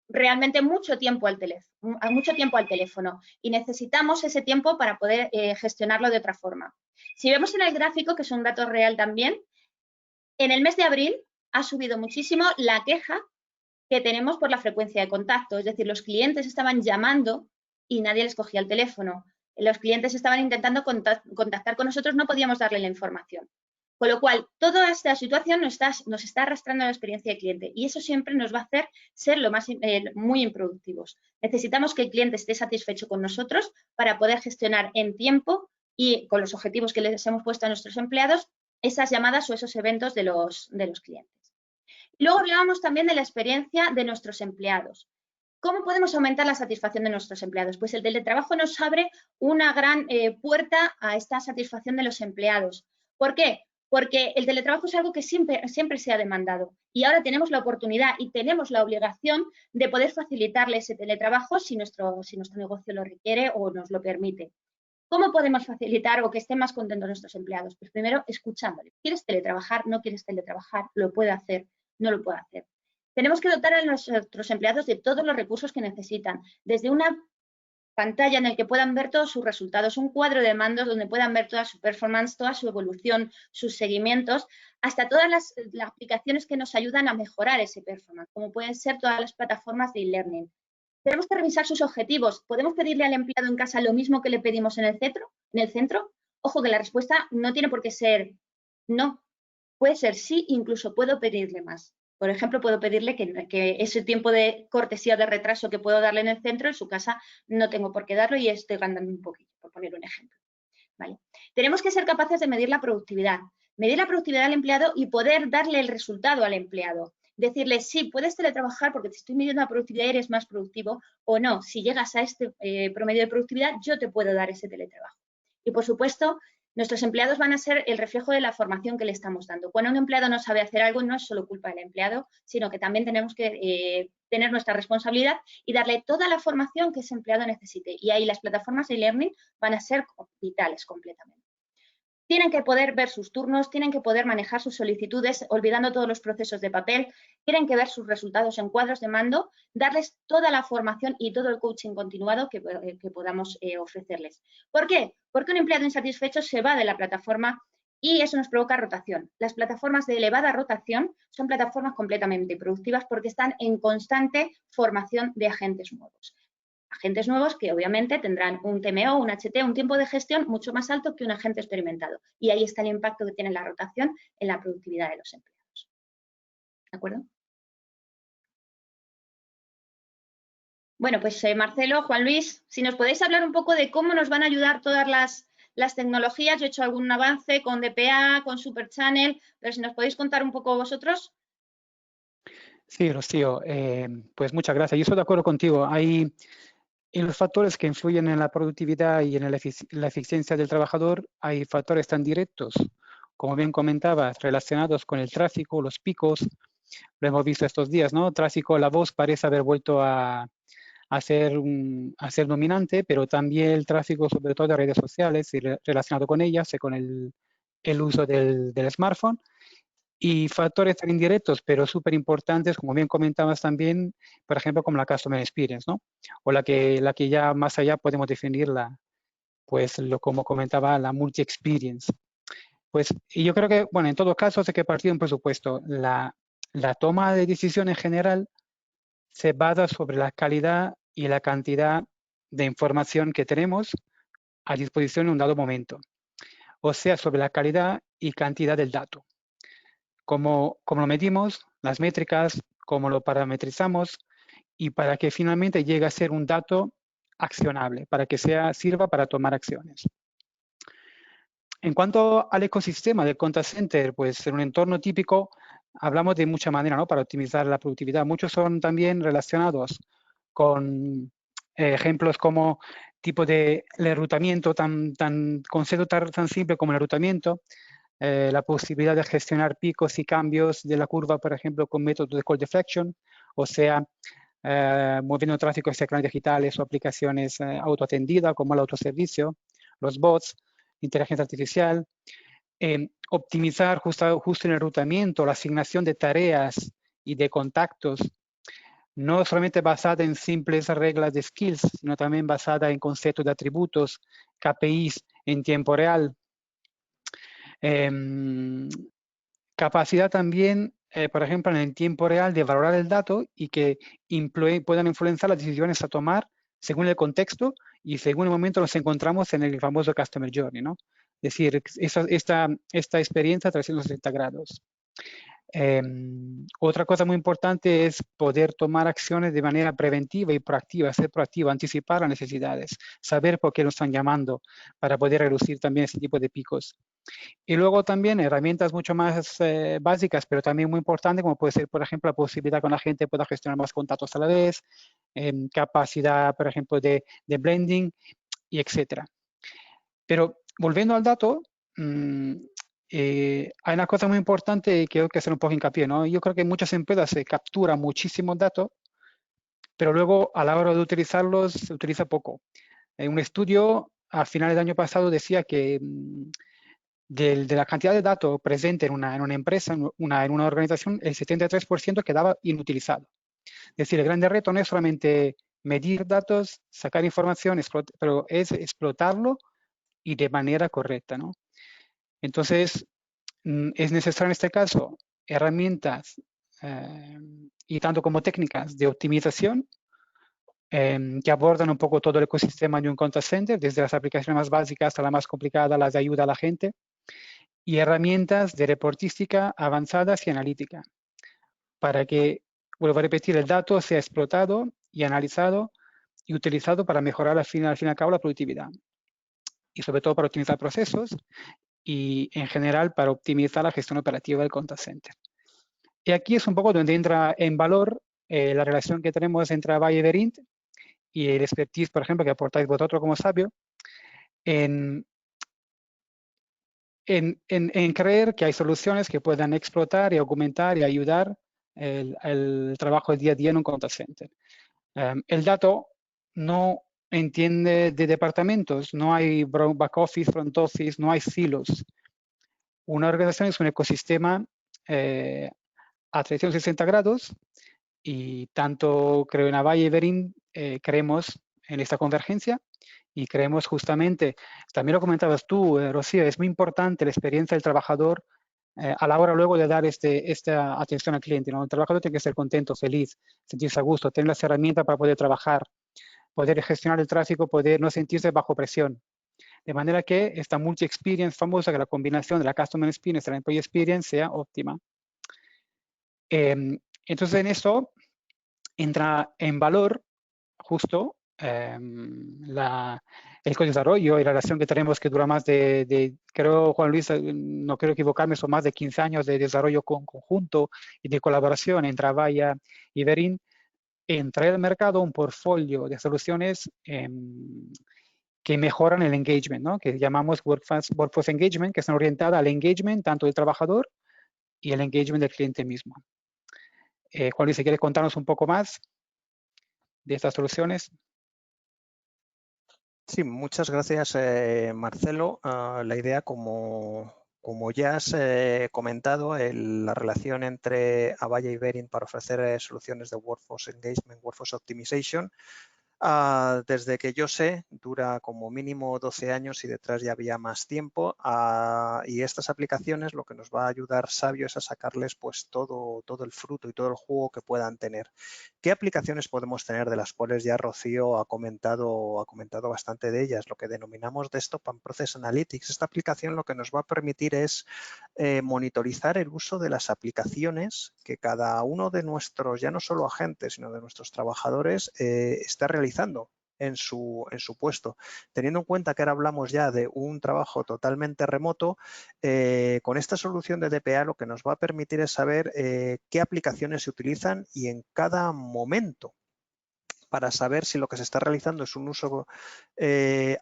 realmente mucho tiempo al teléfono y necesitamos ese tiempo para poder gestionarlo de otra forma. Si vemos en el gráfico, que es un dato real también, en el mes de abril ha subido muchísimo la queja que tenemos por la frecuencia de contacto. Es decir, los clientes estaban llamando y nadie les cogía el teléfono. Los clientes estaban intentando contactar con nosotros, no podíamos darle la información. Con lo cual, toda esta situación nos está arrastrando a la experiencia de cliente y eso siempre nos va a hacer ser muy improductivos. Necesitamos que el cliente esté satisfecho con nosotros para poder gestionar en tiempo y con los objetivos que les hemos puesto a nuestros empleados esas llamadas o esos eventos de los clientes. Luego hablábamos también de la experiencia de nuestros empleados. ¿Cómo podemos aumentar la satisfacción de nuestros empleados? Pues el teletrabajo nos abre una gran puerta a esta satisfacción de los empleados. ¿Por qué? Porque el teletrabajo es algo que siempre se ha demandado y ahora tenemos la oportunidad y tenemos la obligación de poder facilitarle ese teletrabajo si nuestro negocio lo requiere o nos lo permite. ¿Cómo podemos facilitar o que estén más contentos nuestros empleados? Pues primero, escuchándoles. ¿Quieres teletrabajar? ¿No quieres teletrabajar? ¿Lo puede hacer? ¿No lo puede hacer? Tenemos que dotar a nuestros empleados de todos los recursos que necesitan, desde una pantalla en la que puedan ver todos sus resultados, un cuadro de mandos donde puedan ver toda su performance, toda su evolución, sus seguimientos, hasta todas las aplicaciones que nos ayudan a mejorar ese performance, como pueden ser todas las plataformas de e-learning. Tenemos que revisar sus objetivos. ¿Podemos pedirle al empleado en casa lo mismo que le pedimos en el centro? Ojo, que la respuesta no tiene por qué ser no. Puede ser sí, incluso puedo pedirle más. Por ejemplo, puedo pedirle que ese tiempo de cortesía de retraso que puedo darle en el centro, en su casa no tengo por qué darlo y estoy ganando un poquito, por poner un ejemplo. ¿Vale? Tenemos que ser capaces de medir la productividad del empleado y poder darle el resultado al empleado. Decirle, sí, puedes teletrabajar porque te estoy midiendo la productividad y eres más productivo, o no, si llegas a este promedio de productividad, yo te puedo dar ese teletrabajo. Y, por supuesto, nuestros empleados van a ser el reflejo de la formación que le estamos dando. Cuando un empleado no sabe hacer algo, no es solo culpa del empleado, sino que también tenemos que tener nuestra responsabilidad y darle toda la formación que ese empleado necesite. Y ahí las plataformas de e-learning van a ser vitales completamente. Tienen que poder ver sus turnos, tienen que poder manejar sus solicitudes, olvidando todos los procesos de papel, tienen que ver sus resultados en cuadros de mando, darles toda la formación y todo el coaching continuado que podamos ofrecerles. ¿Por qué? Porque un empleado insatisfecho se va de la plataforma y eso nos provoca rotación. Las plataformas de elevada rotación son plataformas completamente productivas porque están en constante formación de agentes nuevos. Agentes nuevos que obviamente tendrán un TMO, un HT, un tiempo de gestión mucho más alto que un agente experimentado. Y ahí está el impacto que tiene la rotación en la productividad de los empleados. ¿De acuerdo? Bueno, pues Marcelo, Juan Luis, si nos podéis hablar un poco de cómo nos van a ayudar todas las tecnologías. Yo he hecho algún avance con DPA, con Super Channel, pero si nos podéis contar un poco vosotros. Sí, Rocío, pues muchas gracias. Yo estoy de acuerdo contigo. En los factores que influyen en la productividad y en la eficiencia del trabajador, hay factores tan directos, como bien comentabas, relacionados con el tráfico, los picos. Lo hemos visto estos días, ¿no? Tráfico, la voz parece haber vuelto a ser dominante, pero también el tráfico, sobre todo de redes sociales y relacionado con ellas, con el uso del smartphone. Y factores tan indirectos, pero súper importantes, como bien comentabas también, por ejemplo, como la Customer Experience, ¿no? O la que ya más allá podemos definirla, pues como comentaba, la Multi-Experience. Pues, y yo creo que, bueno, en todo caso, hay que partir de un presupuesto. La toma de decisión en general se basa sobre la calidad y la cantidad de información que tenemos a disposición en un dado momento. O sea, sobre la calidad y cantidad del dato. Cómo lo medimos, las métricas, cómo lo parametrizamos y para que finalmente llegue a ser un dato accionable, para que sirva para tomar acciones. En cuanto al ecosistema del contact center, pues en un entorno típico hablamos de mucha manera, ¿no? Para optimizar la productividad. Muchos son también relacionados con ejemplos como tipo de enrutamiento, concepto tan simple como el enrutamiento, la posibilidad de gestionar picos y cambios de la curva, por ejemplo, con métodos de call deflection, o sea, moviendo tráfico hacia canales digitales o aplicaciones autoatendidas como el autoservicio, los bots, inteligencia artificial, optimizar justo en el enrutamiento, la asignación de tareas y de contactos, no solamente basada en simples reglas de skills, sino también basada en conceptos de atributos, KPIs en tiempo real. Capacidad también por ejemplo, en el tiempo real de valorar el dato y que puedan influenciar las decisiones a tomar según el contexto y según el momento nos encontramos en el famoso Customer Journey, ¿no? Es decir, esta experiencia 360 grados. Otra cosa muy importante es poder tomar acciones de manera preventiva y proactiva, ser proactivo, anticipar las necesidades, saber por qué nos están llamando para poder reducir también ese tipo de picos. Y luego también herramientas mucho más básicas, pero también muy importantes, como puede ser, por ejemplo, la posibilidad que la gente pueda gestionar más contactos a la vez, capacidad, por ejemplo, de blending, y etcétera. Pero volviendo al dato, hay una cosa muy importante y que hay que hacer un poco hincapié, ¿no? Yo creo que en muchas empresas se captura muchísimos datos, pero luego a la hora de utilizarlos se utiliza poco. Un estudio a finales del año pasado decía que de la cantidad de datos presente en una empresa, en una organización, el 73% quedaba inutilizado. Es decir, el gran reto no es solamente medir datos, sacar información, pero es explotarlo y de manera correcta, ¿no? Entonces, es necesario en este caso herramientas y tanto como técnicas de optimización que abordan un poco todo el ecosistema de un contact center, desde las aplicaciones más básicas hasta la más complicada, las de ayuda a la gente, y herramientas de reportística avanzadas y analítica, para que, vuelvo a repetir, el dato sea explotado y analizado y utilizado para mejorar al fin y al cabo la productividad. Y sobre todo para optimizar procesos y en general para optimizar la gestión operativa del contact center. Y aquí es un poco donde entra en valor la relación que tenemos entre Avaya y Verint y el expertise, por ejemplo, que aportáis vosotros como Sabio en creer que hay soluciones que puedan explotar y aumentar y ayudar el trabajo del día a día en un contact center. El dato no entiende de departamentos, no hay back office, front office, no hay silos. Una organización es un ecosistema a 360 grados y tanto creo en Avaya y Verint creemos en esta convergencia y creemos justamente, también lo comentabas tú, Rocío, es muy importante la experiencia del trabajador a la hora luego de dar esta atención al cliente, ¿no? El trabajador tiene que ser contento, feliz, sentirse a gusto, tener las herramientas para poder trabajar, poder gestionar el tráfico, poder no sentirse bajo presión. De manera que esta multi-experience famosa, que la combinación de la Customer Experience y la Employee Experience sea óptima. Entonces, en eso entra en valor justo el co-desarrollo y la relación que tenemos que dura más creo, Juan Luis, no quiero equivocarme, son más de 15 años de desarrollo conjunto y de colaboración entre Avaya y Verint, traer al mercado un portfolio de soluciones que mejoran el engagement, ¿no? Que llamamos Workforce Engagement, que están orientadas al engagement tanto del trabajador y el engagement del cliente mismo. Juan Luis, si quieres contarnos un poco más de estas soluciones. Sí, muchas gracias, Marcelo. La idea, como ya has comentado, la relación entre Avaya y Verint para ofrecer soluciones de Workforce Engagement, Workforce Optimization, desde que yo sé, dura como mínimo 12 años y detrás ya había más tiempo. Y estas aplicaciones lo que nos va a ayudar Sabio es a sacarles pues todo el fruto y todo el jugo que puedan tener. ¿Qué aplicaciones podemos tener, de las cuales ya Rocío ha comentado bastante de ellas? Lo que denominamos Desktop and Process Analytics. Esta aplicación lo que nos va a permitir es monitorizar el uso de las aplicaciones que cada uno de nuestros, ya no solo agentes, sino de nuestros trabajadores, está realizando en su puesto. Teniendo en cuenta que ahora hablamos ya de un trabajo totalmente remoto, con esta solución de DPA lo que nos va a permitir es saber qué aplicaciones se utilizan y en cada momento, para saber si lo que se está realizando es un uso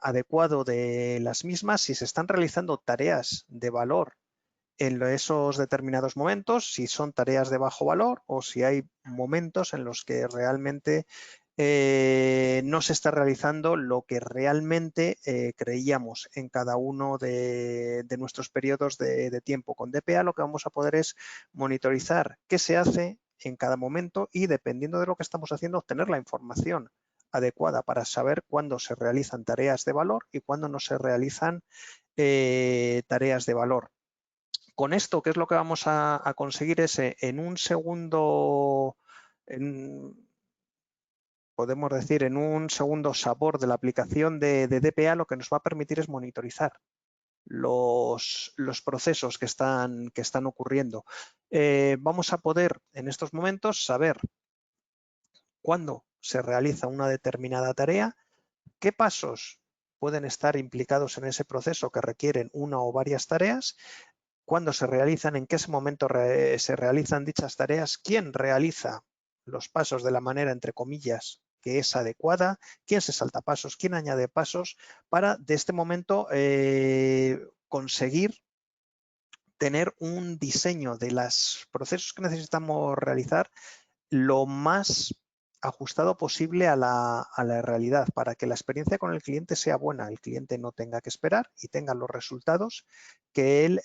adecuado de las mismas, si se están realizando tareas de valor en esos determinados momentos, si son tareas de bajo valor o si hay momentos en los que realmente no se está realizando lo que realmente creíamos en cada uno de nuestros periodos de tiempo. Con DPA lo que vamos a poder es monitorizar qué se hace en cada momento y, dependiendo de lo que estamos haciendo, obtener la información adecuada para saber cuándo se realizan tareas de valor y cuándo no se realizan tareas de valor. Con esto, ¿qué es lo que vamos a conseguir? Es en un segundo, podemos decir, en un segundo sabor de la aplicación de DPA, lo que nos va a permitir es monitorizar los procesos que están ocurriendo. Vamos a poder en estos momentos saber cuándo se realiza una determinada tarea, qué pasos pueden estar implicados en ese proceso que requieren una o varias tareas, cuándo se realizan, en qué momento se realizan dichas tareas, quién realiza los pasos de la manera, entre comillas, que es adecuada, quién se salta pasos, quién añade pasos, para de este momento conseguir tener un diseño de los procesos que necesitamos realizar lo más ajustado posible a la realidad, para que la experiencia con el cliente sea buena, el cliente no tenga que esperar y tenga los resultados que él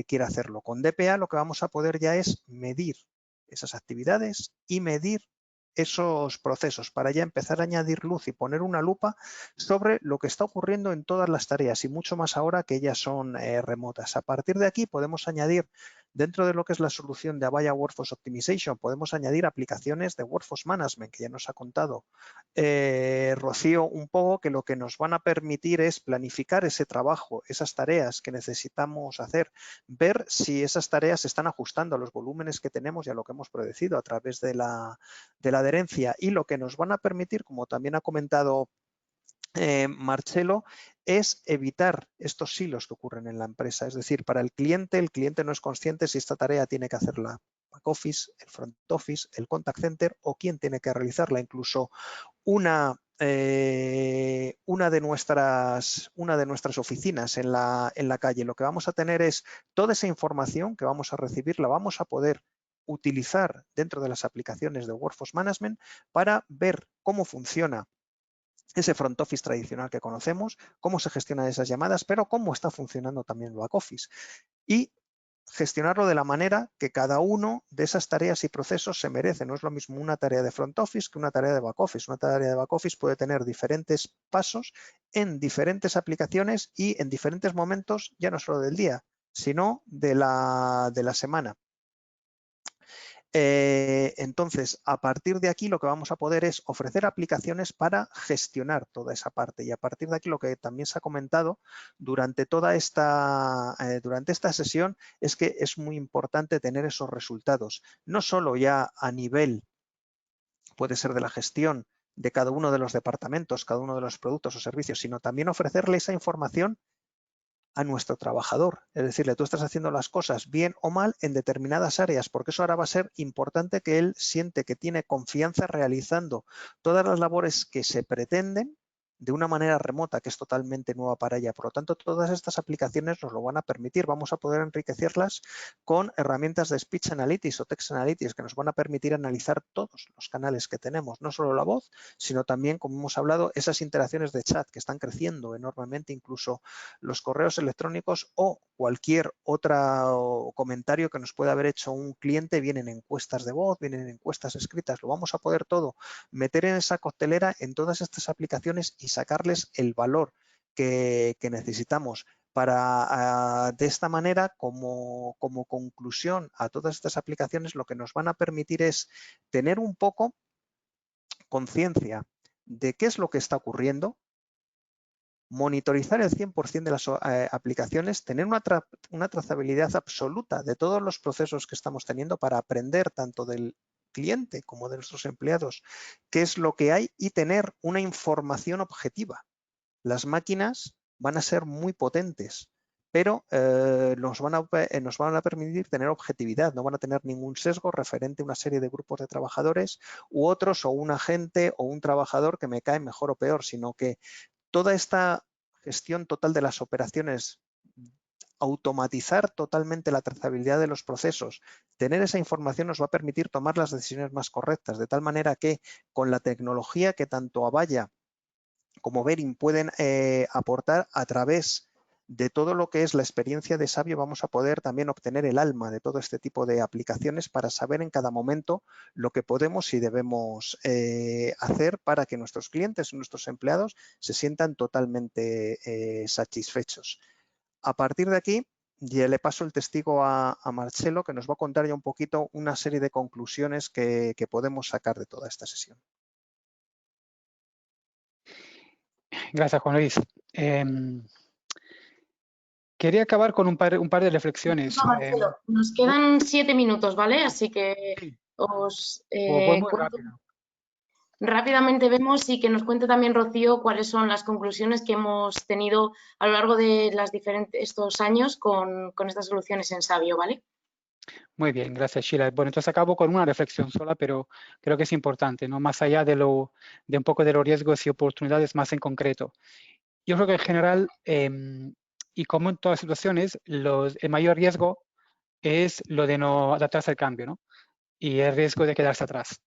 quiera hacerlo. Con DPA lo que vamos a poder ya es medir esas actividades y medir esos procesos para ya empezar a añadir luz y poner una lupa sobre lo que está ocurriendo en todas las tareas y mucho más ahora que ellas son remotas. A partir de aquí podemos añadir, dentro de lo que es la solución de Avaya Workforce Optimization, podemos añadir aplicaciones de Workforce Management, que ya nos ha contado Rocío un poco, que lo que nos van a permitir es planificar ese trabajo, esas tareas que necesitamos hacer, ver si esas tareas se están ajustando a los volúmenes que tenemos y a lo que hemos predecido a través de la adherencia, y lo que nos van a permitir, como también ha comentado Marcelo, es evitar estos silos que ocurren en la empresa. Es decir, para el cliente no es consciente si esta tarea tiene que hacerla back office, el front office, el contact center o quién tiene que realizarla. Incluso una de nuestras oficinas en la calle. Lo que vamos a tener es toda esa información que vamos a recibir, la vamos a poder utilizar dentro de las aplicaciones de Workforce Management para ver cómo funciona ese front office tradicional que conocemos, cómo se gestionan esas llamadas, pero cómo está funcionando también el back office. Y gestionarlo de la manera que cada uno de esas tareas y procesos se merece. No es lo mismo una tarea de front office que una tarea de back office. Una tarea de back office puede tener diferentes pasos en diferentes aplicaciones y en diferentes momentos, ya no solo del día, sino de la semana. Entonces, a partir de aquí lo que vamos a poder es ofrecer aplicaciones para gestionar toda esa parte, y a partir de aquí lo que también se ha comentado durante toda esta sesión es que es muy importante tener esos resultados, no solo ya a nivel, puede ser de la gestión de cada uno de los departamentos, cada uno de los productos o servicios, sino también ofrecerle esa información a nuestro trabajador, es decirle, tú estás haciendo las cosas bien o mal en determinadas áreas, porque eso ahora va a ser importante, que él siente que tiene confianza realizando todas las labores que se pretenden de una manera remota, que es totalmente nueva para ella. Por lo tanto, todas estas aplicaciones nos lo van a permitir. Vamos a poder enriquecerlas con herramientas de Speech Analytics o Text Analytics, que nos van a permitir analizar todos los canales que tenemos, no solo la voz, sino también, como hemos hablado, esas interacciones de chat que están creciendo enormemente, incluso los correos electrónicos o cualquier otro comentario que nos pueda haber hecho un cliente. Vienen encuestas de voz, vienen encuestas escritas, lo vamos a poder todo meter en esa coctelera en todas estas aplicaciones y sacarles el valor que necesitamos para, de esta manera, como conclusión a todas estas aplicaciones, lo que nos van a permitir es tener un poco conciencia de qué es lo que está ocurriendo, monitorizar el 100% de las aplicaciones, tener una trazabilidad absoluta de todos los procesos que estamos teniendo para aprender tanto del cliente como de nuestros empleados qué es lo que hay, y tener una información objetiva. Las máquinas van a ser muy potentes, pero nos van a permitir tener objetividad, no van a tener ningún sesgo referente a una serie de grupos de trabajadores u otros, o un agente o un trabajador que me cae mejor o peor, sino que toda esta gestión total de las operaciones, automatizar totalmente la trazabilidad de los procesos, tener esa información nos va a permitir tomar las decisiones más correctas, de tal manera que con la tecnología que tanto Avaya como Verin pueden aportar a través de todo lo que es la experiencia de Sabio, vamos a poder también obtener el alma de todo este tipo de aplicaciones para saber en cada momento lo que podemos y debemos hacer para que nuestros clientes, nuestros empleados se sientan totalmente satisfechos. A partir de aquí, Y le paso el testigo a Marcelo, que nos va a contar ya un poquito una serie de conclusiones que podemos sacar de toda esta sesión. Gracias, Juan Luis. Quería acabar con un par de reflexiones. No, Marcelo, nos quedan 7 minutos, ¿vale? Así que Sí. os Voy muy cuento. rápido. Rápidamente vemos y que nos cuente también Rocío cuáles son las conclusiones que hemos tenido a lo largo de estos años con estas soluciones en Sabio, ¿vale? Muy bien, gracias, Sheila. Bueno, entonces acabo con una reflexión sola, pero creo que es importante, ¿no? Más allá de un poco de los riesgos y oportunidades más en concreto. Yo creo que en general, y como en todas situaciones, el mayor riesgo es lo de no adaptarse al cambio, ¿no? Y el riesgo de quedarse atrás.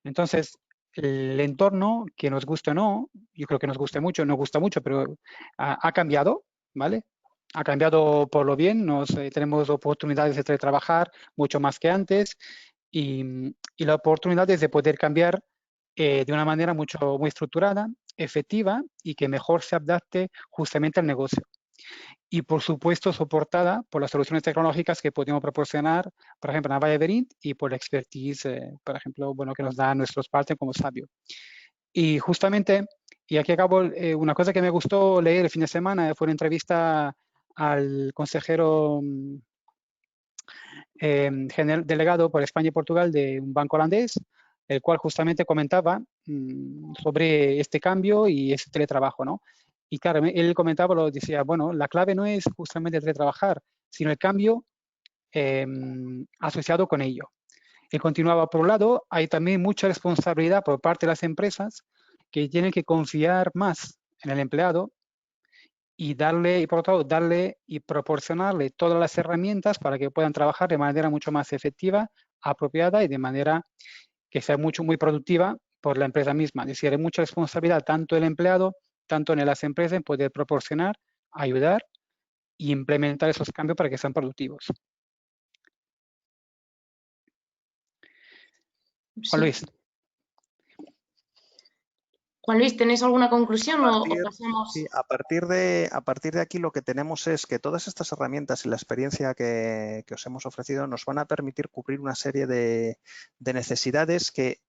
Entonces, el entorno, que nos guste o no, yo creo que nos guste mucho, no gusta mucho, pero ha cambiado, ¿vale? Ha cambiado por lo bien, tenemos oportunidades de teletrabajar mucho más que antes y la oportunidad es de poder cambiar de una manera muy estructurada, efectiva y que mejor se adapte justamente al negocio. Y por supuesto soportada por las soluciones tecnológicas que podemos proporcionar, por ejemplo, en Avaya Verint y por la expertise, por ejemplo, bueno, que nos dan nuestros partners como Sabio. Y justamente, y aquí acabo, una cosa que me gustó leer el fin de semana fue una entrevista al consejero general delegado por España y Portugal de un banco holandés, el cual justamente comentaba sobre este cambio y este teletrabajo, ¿no? Y claro, él comentaba, lo decía, bueno, la clave no es justamente teletrabajar, sino el cambio asociado con ello. Él continuaba, por un lado, hay también mucha responsabilidad por parte de las empresas que tienen que confiar más en el empleado y por otro lado, darle y proporcionarle todas las herramientas para que puedan trabajar de manera mucho más efectiva, apropiada y de manera que sea muy productiva por la empresa misma. Es decir, hay mucha responsabilidad tanto del empleado, tanto en las empresas en poder proporcionar, ayudar e implementar esos cambios para que sean productivos. Juan Luis. Juan Luis, ¿tenéis alguna conclusión o pasamos? Sí, a partir de aquí lo que tenemos es que todas estas herramientas y la experiencia que os hemos ofrecido nos van a permitir cubrir una serie de necesidades que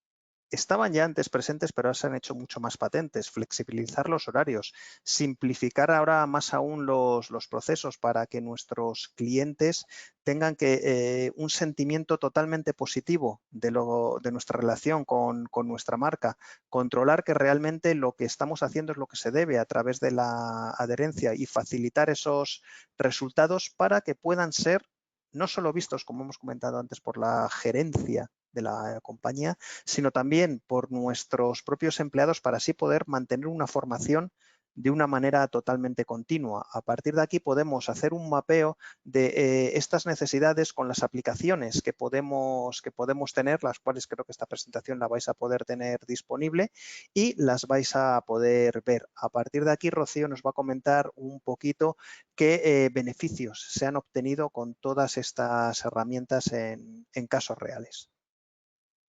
estaban ya antes presentes, pero ahora se han hecho mucho más patentes. Flexibilizar los horarios, simplificar ahora más aún los procesos para que nuestros clientes tengan un sentimiento totalmente positivo de nuestra relación con nuestra marca. Controlar que realmente lo que estamos haciendo es lo que se debe a través de la adherencia y facilitar esos resultados para que puedan ser no solo vistos, como hemos comentado antes, por la gerencia de la compañía, sino también por nuestros propios empleados para así poder mantener una formación de una manera totalmente continua. A partir de aquí podemos hacer un mapeo de estas necesidades con las aplicaciones que podemos tener, las cuales creo que esta presentación la vais a poder tener disponible y las vais a poder ver. A partir de aquí, Rocío nos va a comentar un poquito qué beneficios se han obtenido con todas estas herramientas en casos reales.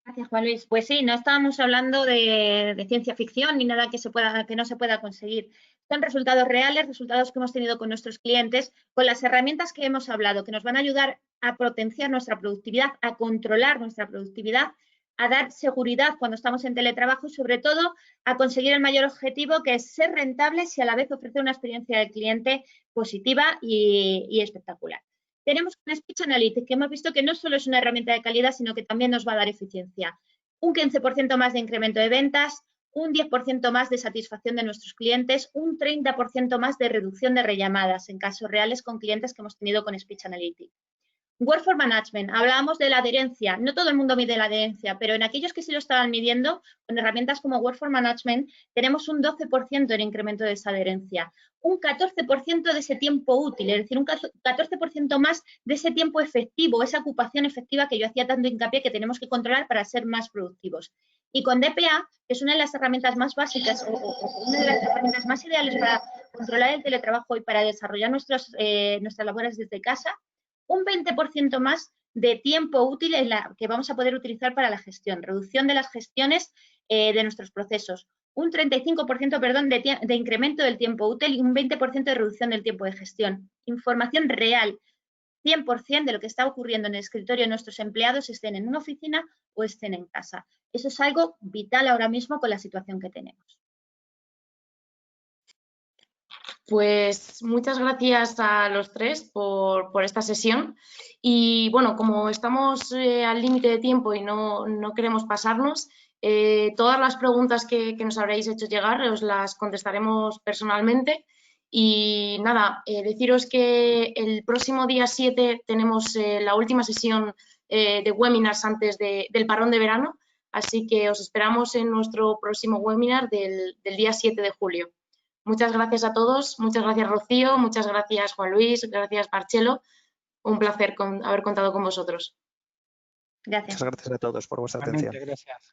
Gracias, Juan Luis. Pues sí, no estábamos hablando de ciencia ficción ni nada que no se pueda conseguir. Son resultados reales, resultados que hemos tenido con nuestros clientes, con las herramientas que hemos hablado, que nos van a ayudar a potenciar nuestra productividad, a controlar nuestra productividad, a dar seguridad cuando estamos en teletrabajo y, sobre todo, a conseguir el mayor objetivo, que es ser rentables y a la vez ofrecer una experiencia de cliente positiva y espectacular. Tenemos un Speech Analytics, que hemos visto que no solo es una herramienta de calidad, sino que también nos va a dar eficiencia. Un 15% más de incremento de ventas, un 10% más de satisfacción de nuestros clientes, un 30% más de reducción de rellamadas en casos reales con clientes que hemos tenido con Speech Analytics. Workforce Management, hablábamos de la adherencia. No todo el mundo mide la adherencia, pero en aquellos que sí lo estaban midiendo, con herramientas como Workforce Management, tenemos un 12% en incremento de esa adherencia. Un 14% de ese tiempo útil, es decir, un 14% más de ese tiempo efectivo, esa ocupación efectiva que yo hacía tanto hincapié que tenemos que controlar para ser más productivos. Y con DPA, que es una de las herramientas más básicas o una de las herramientas más ideales para controlar el teletrabajo y para desarrollar nuestras labores desde casa, un 20% más de tiempo útil que vamos a poder utilizar para la gestión, reducción de las gestiones de nuestros procesos, un 35% perdón, de incremento del tiempo útil y un 20% de reducción del tiempo de gestión. Información real, 100% de lo que está ocurriendo en el escritorio de nuestros empleados, estén en una oficina o estén en casa. Eso es algo vital ahora mismo con la situación que tenemos. Pues muchas gracias a los tres por esta sesión. Y bueno, como estamos al límite de tiempo y no queremos pasarnos, todas las preguntas que nos habréis hecho llegar os las contestaremos personalmente. Y nada, deciros que el próximo día 7 tenemos la última sesión de webinars antes del parón de verano, así que os esperamos en nuestro próximo webinar del día 7 de julio. Muchas gracias a todos, muchas gracias Rocío, muchas gracias Juan Luis, gracias Marcelo. Un placer haber contado con vosotros. Gracias. Muchas gracias a todos por vuestra atención. Gracias.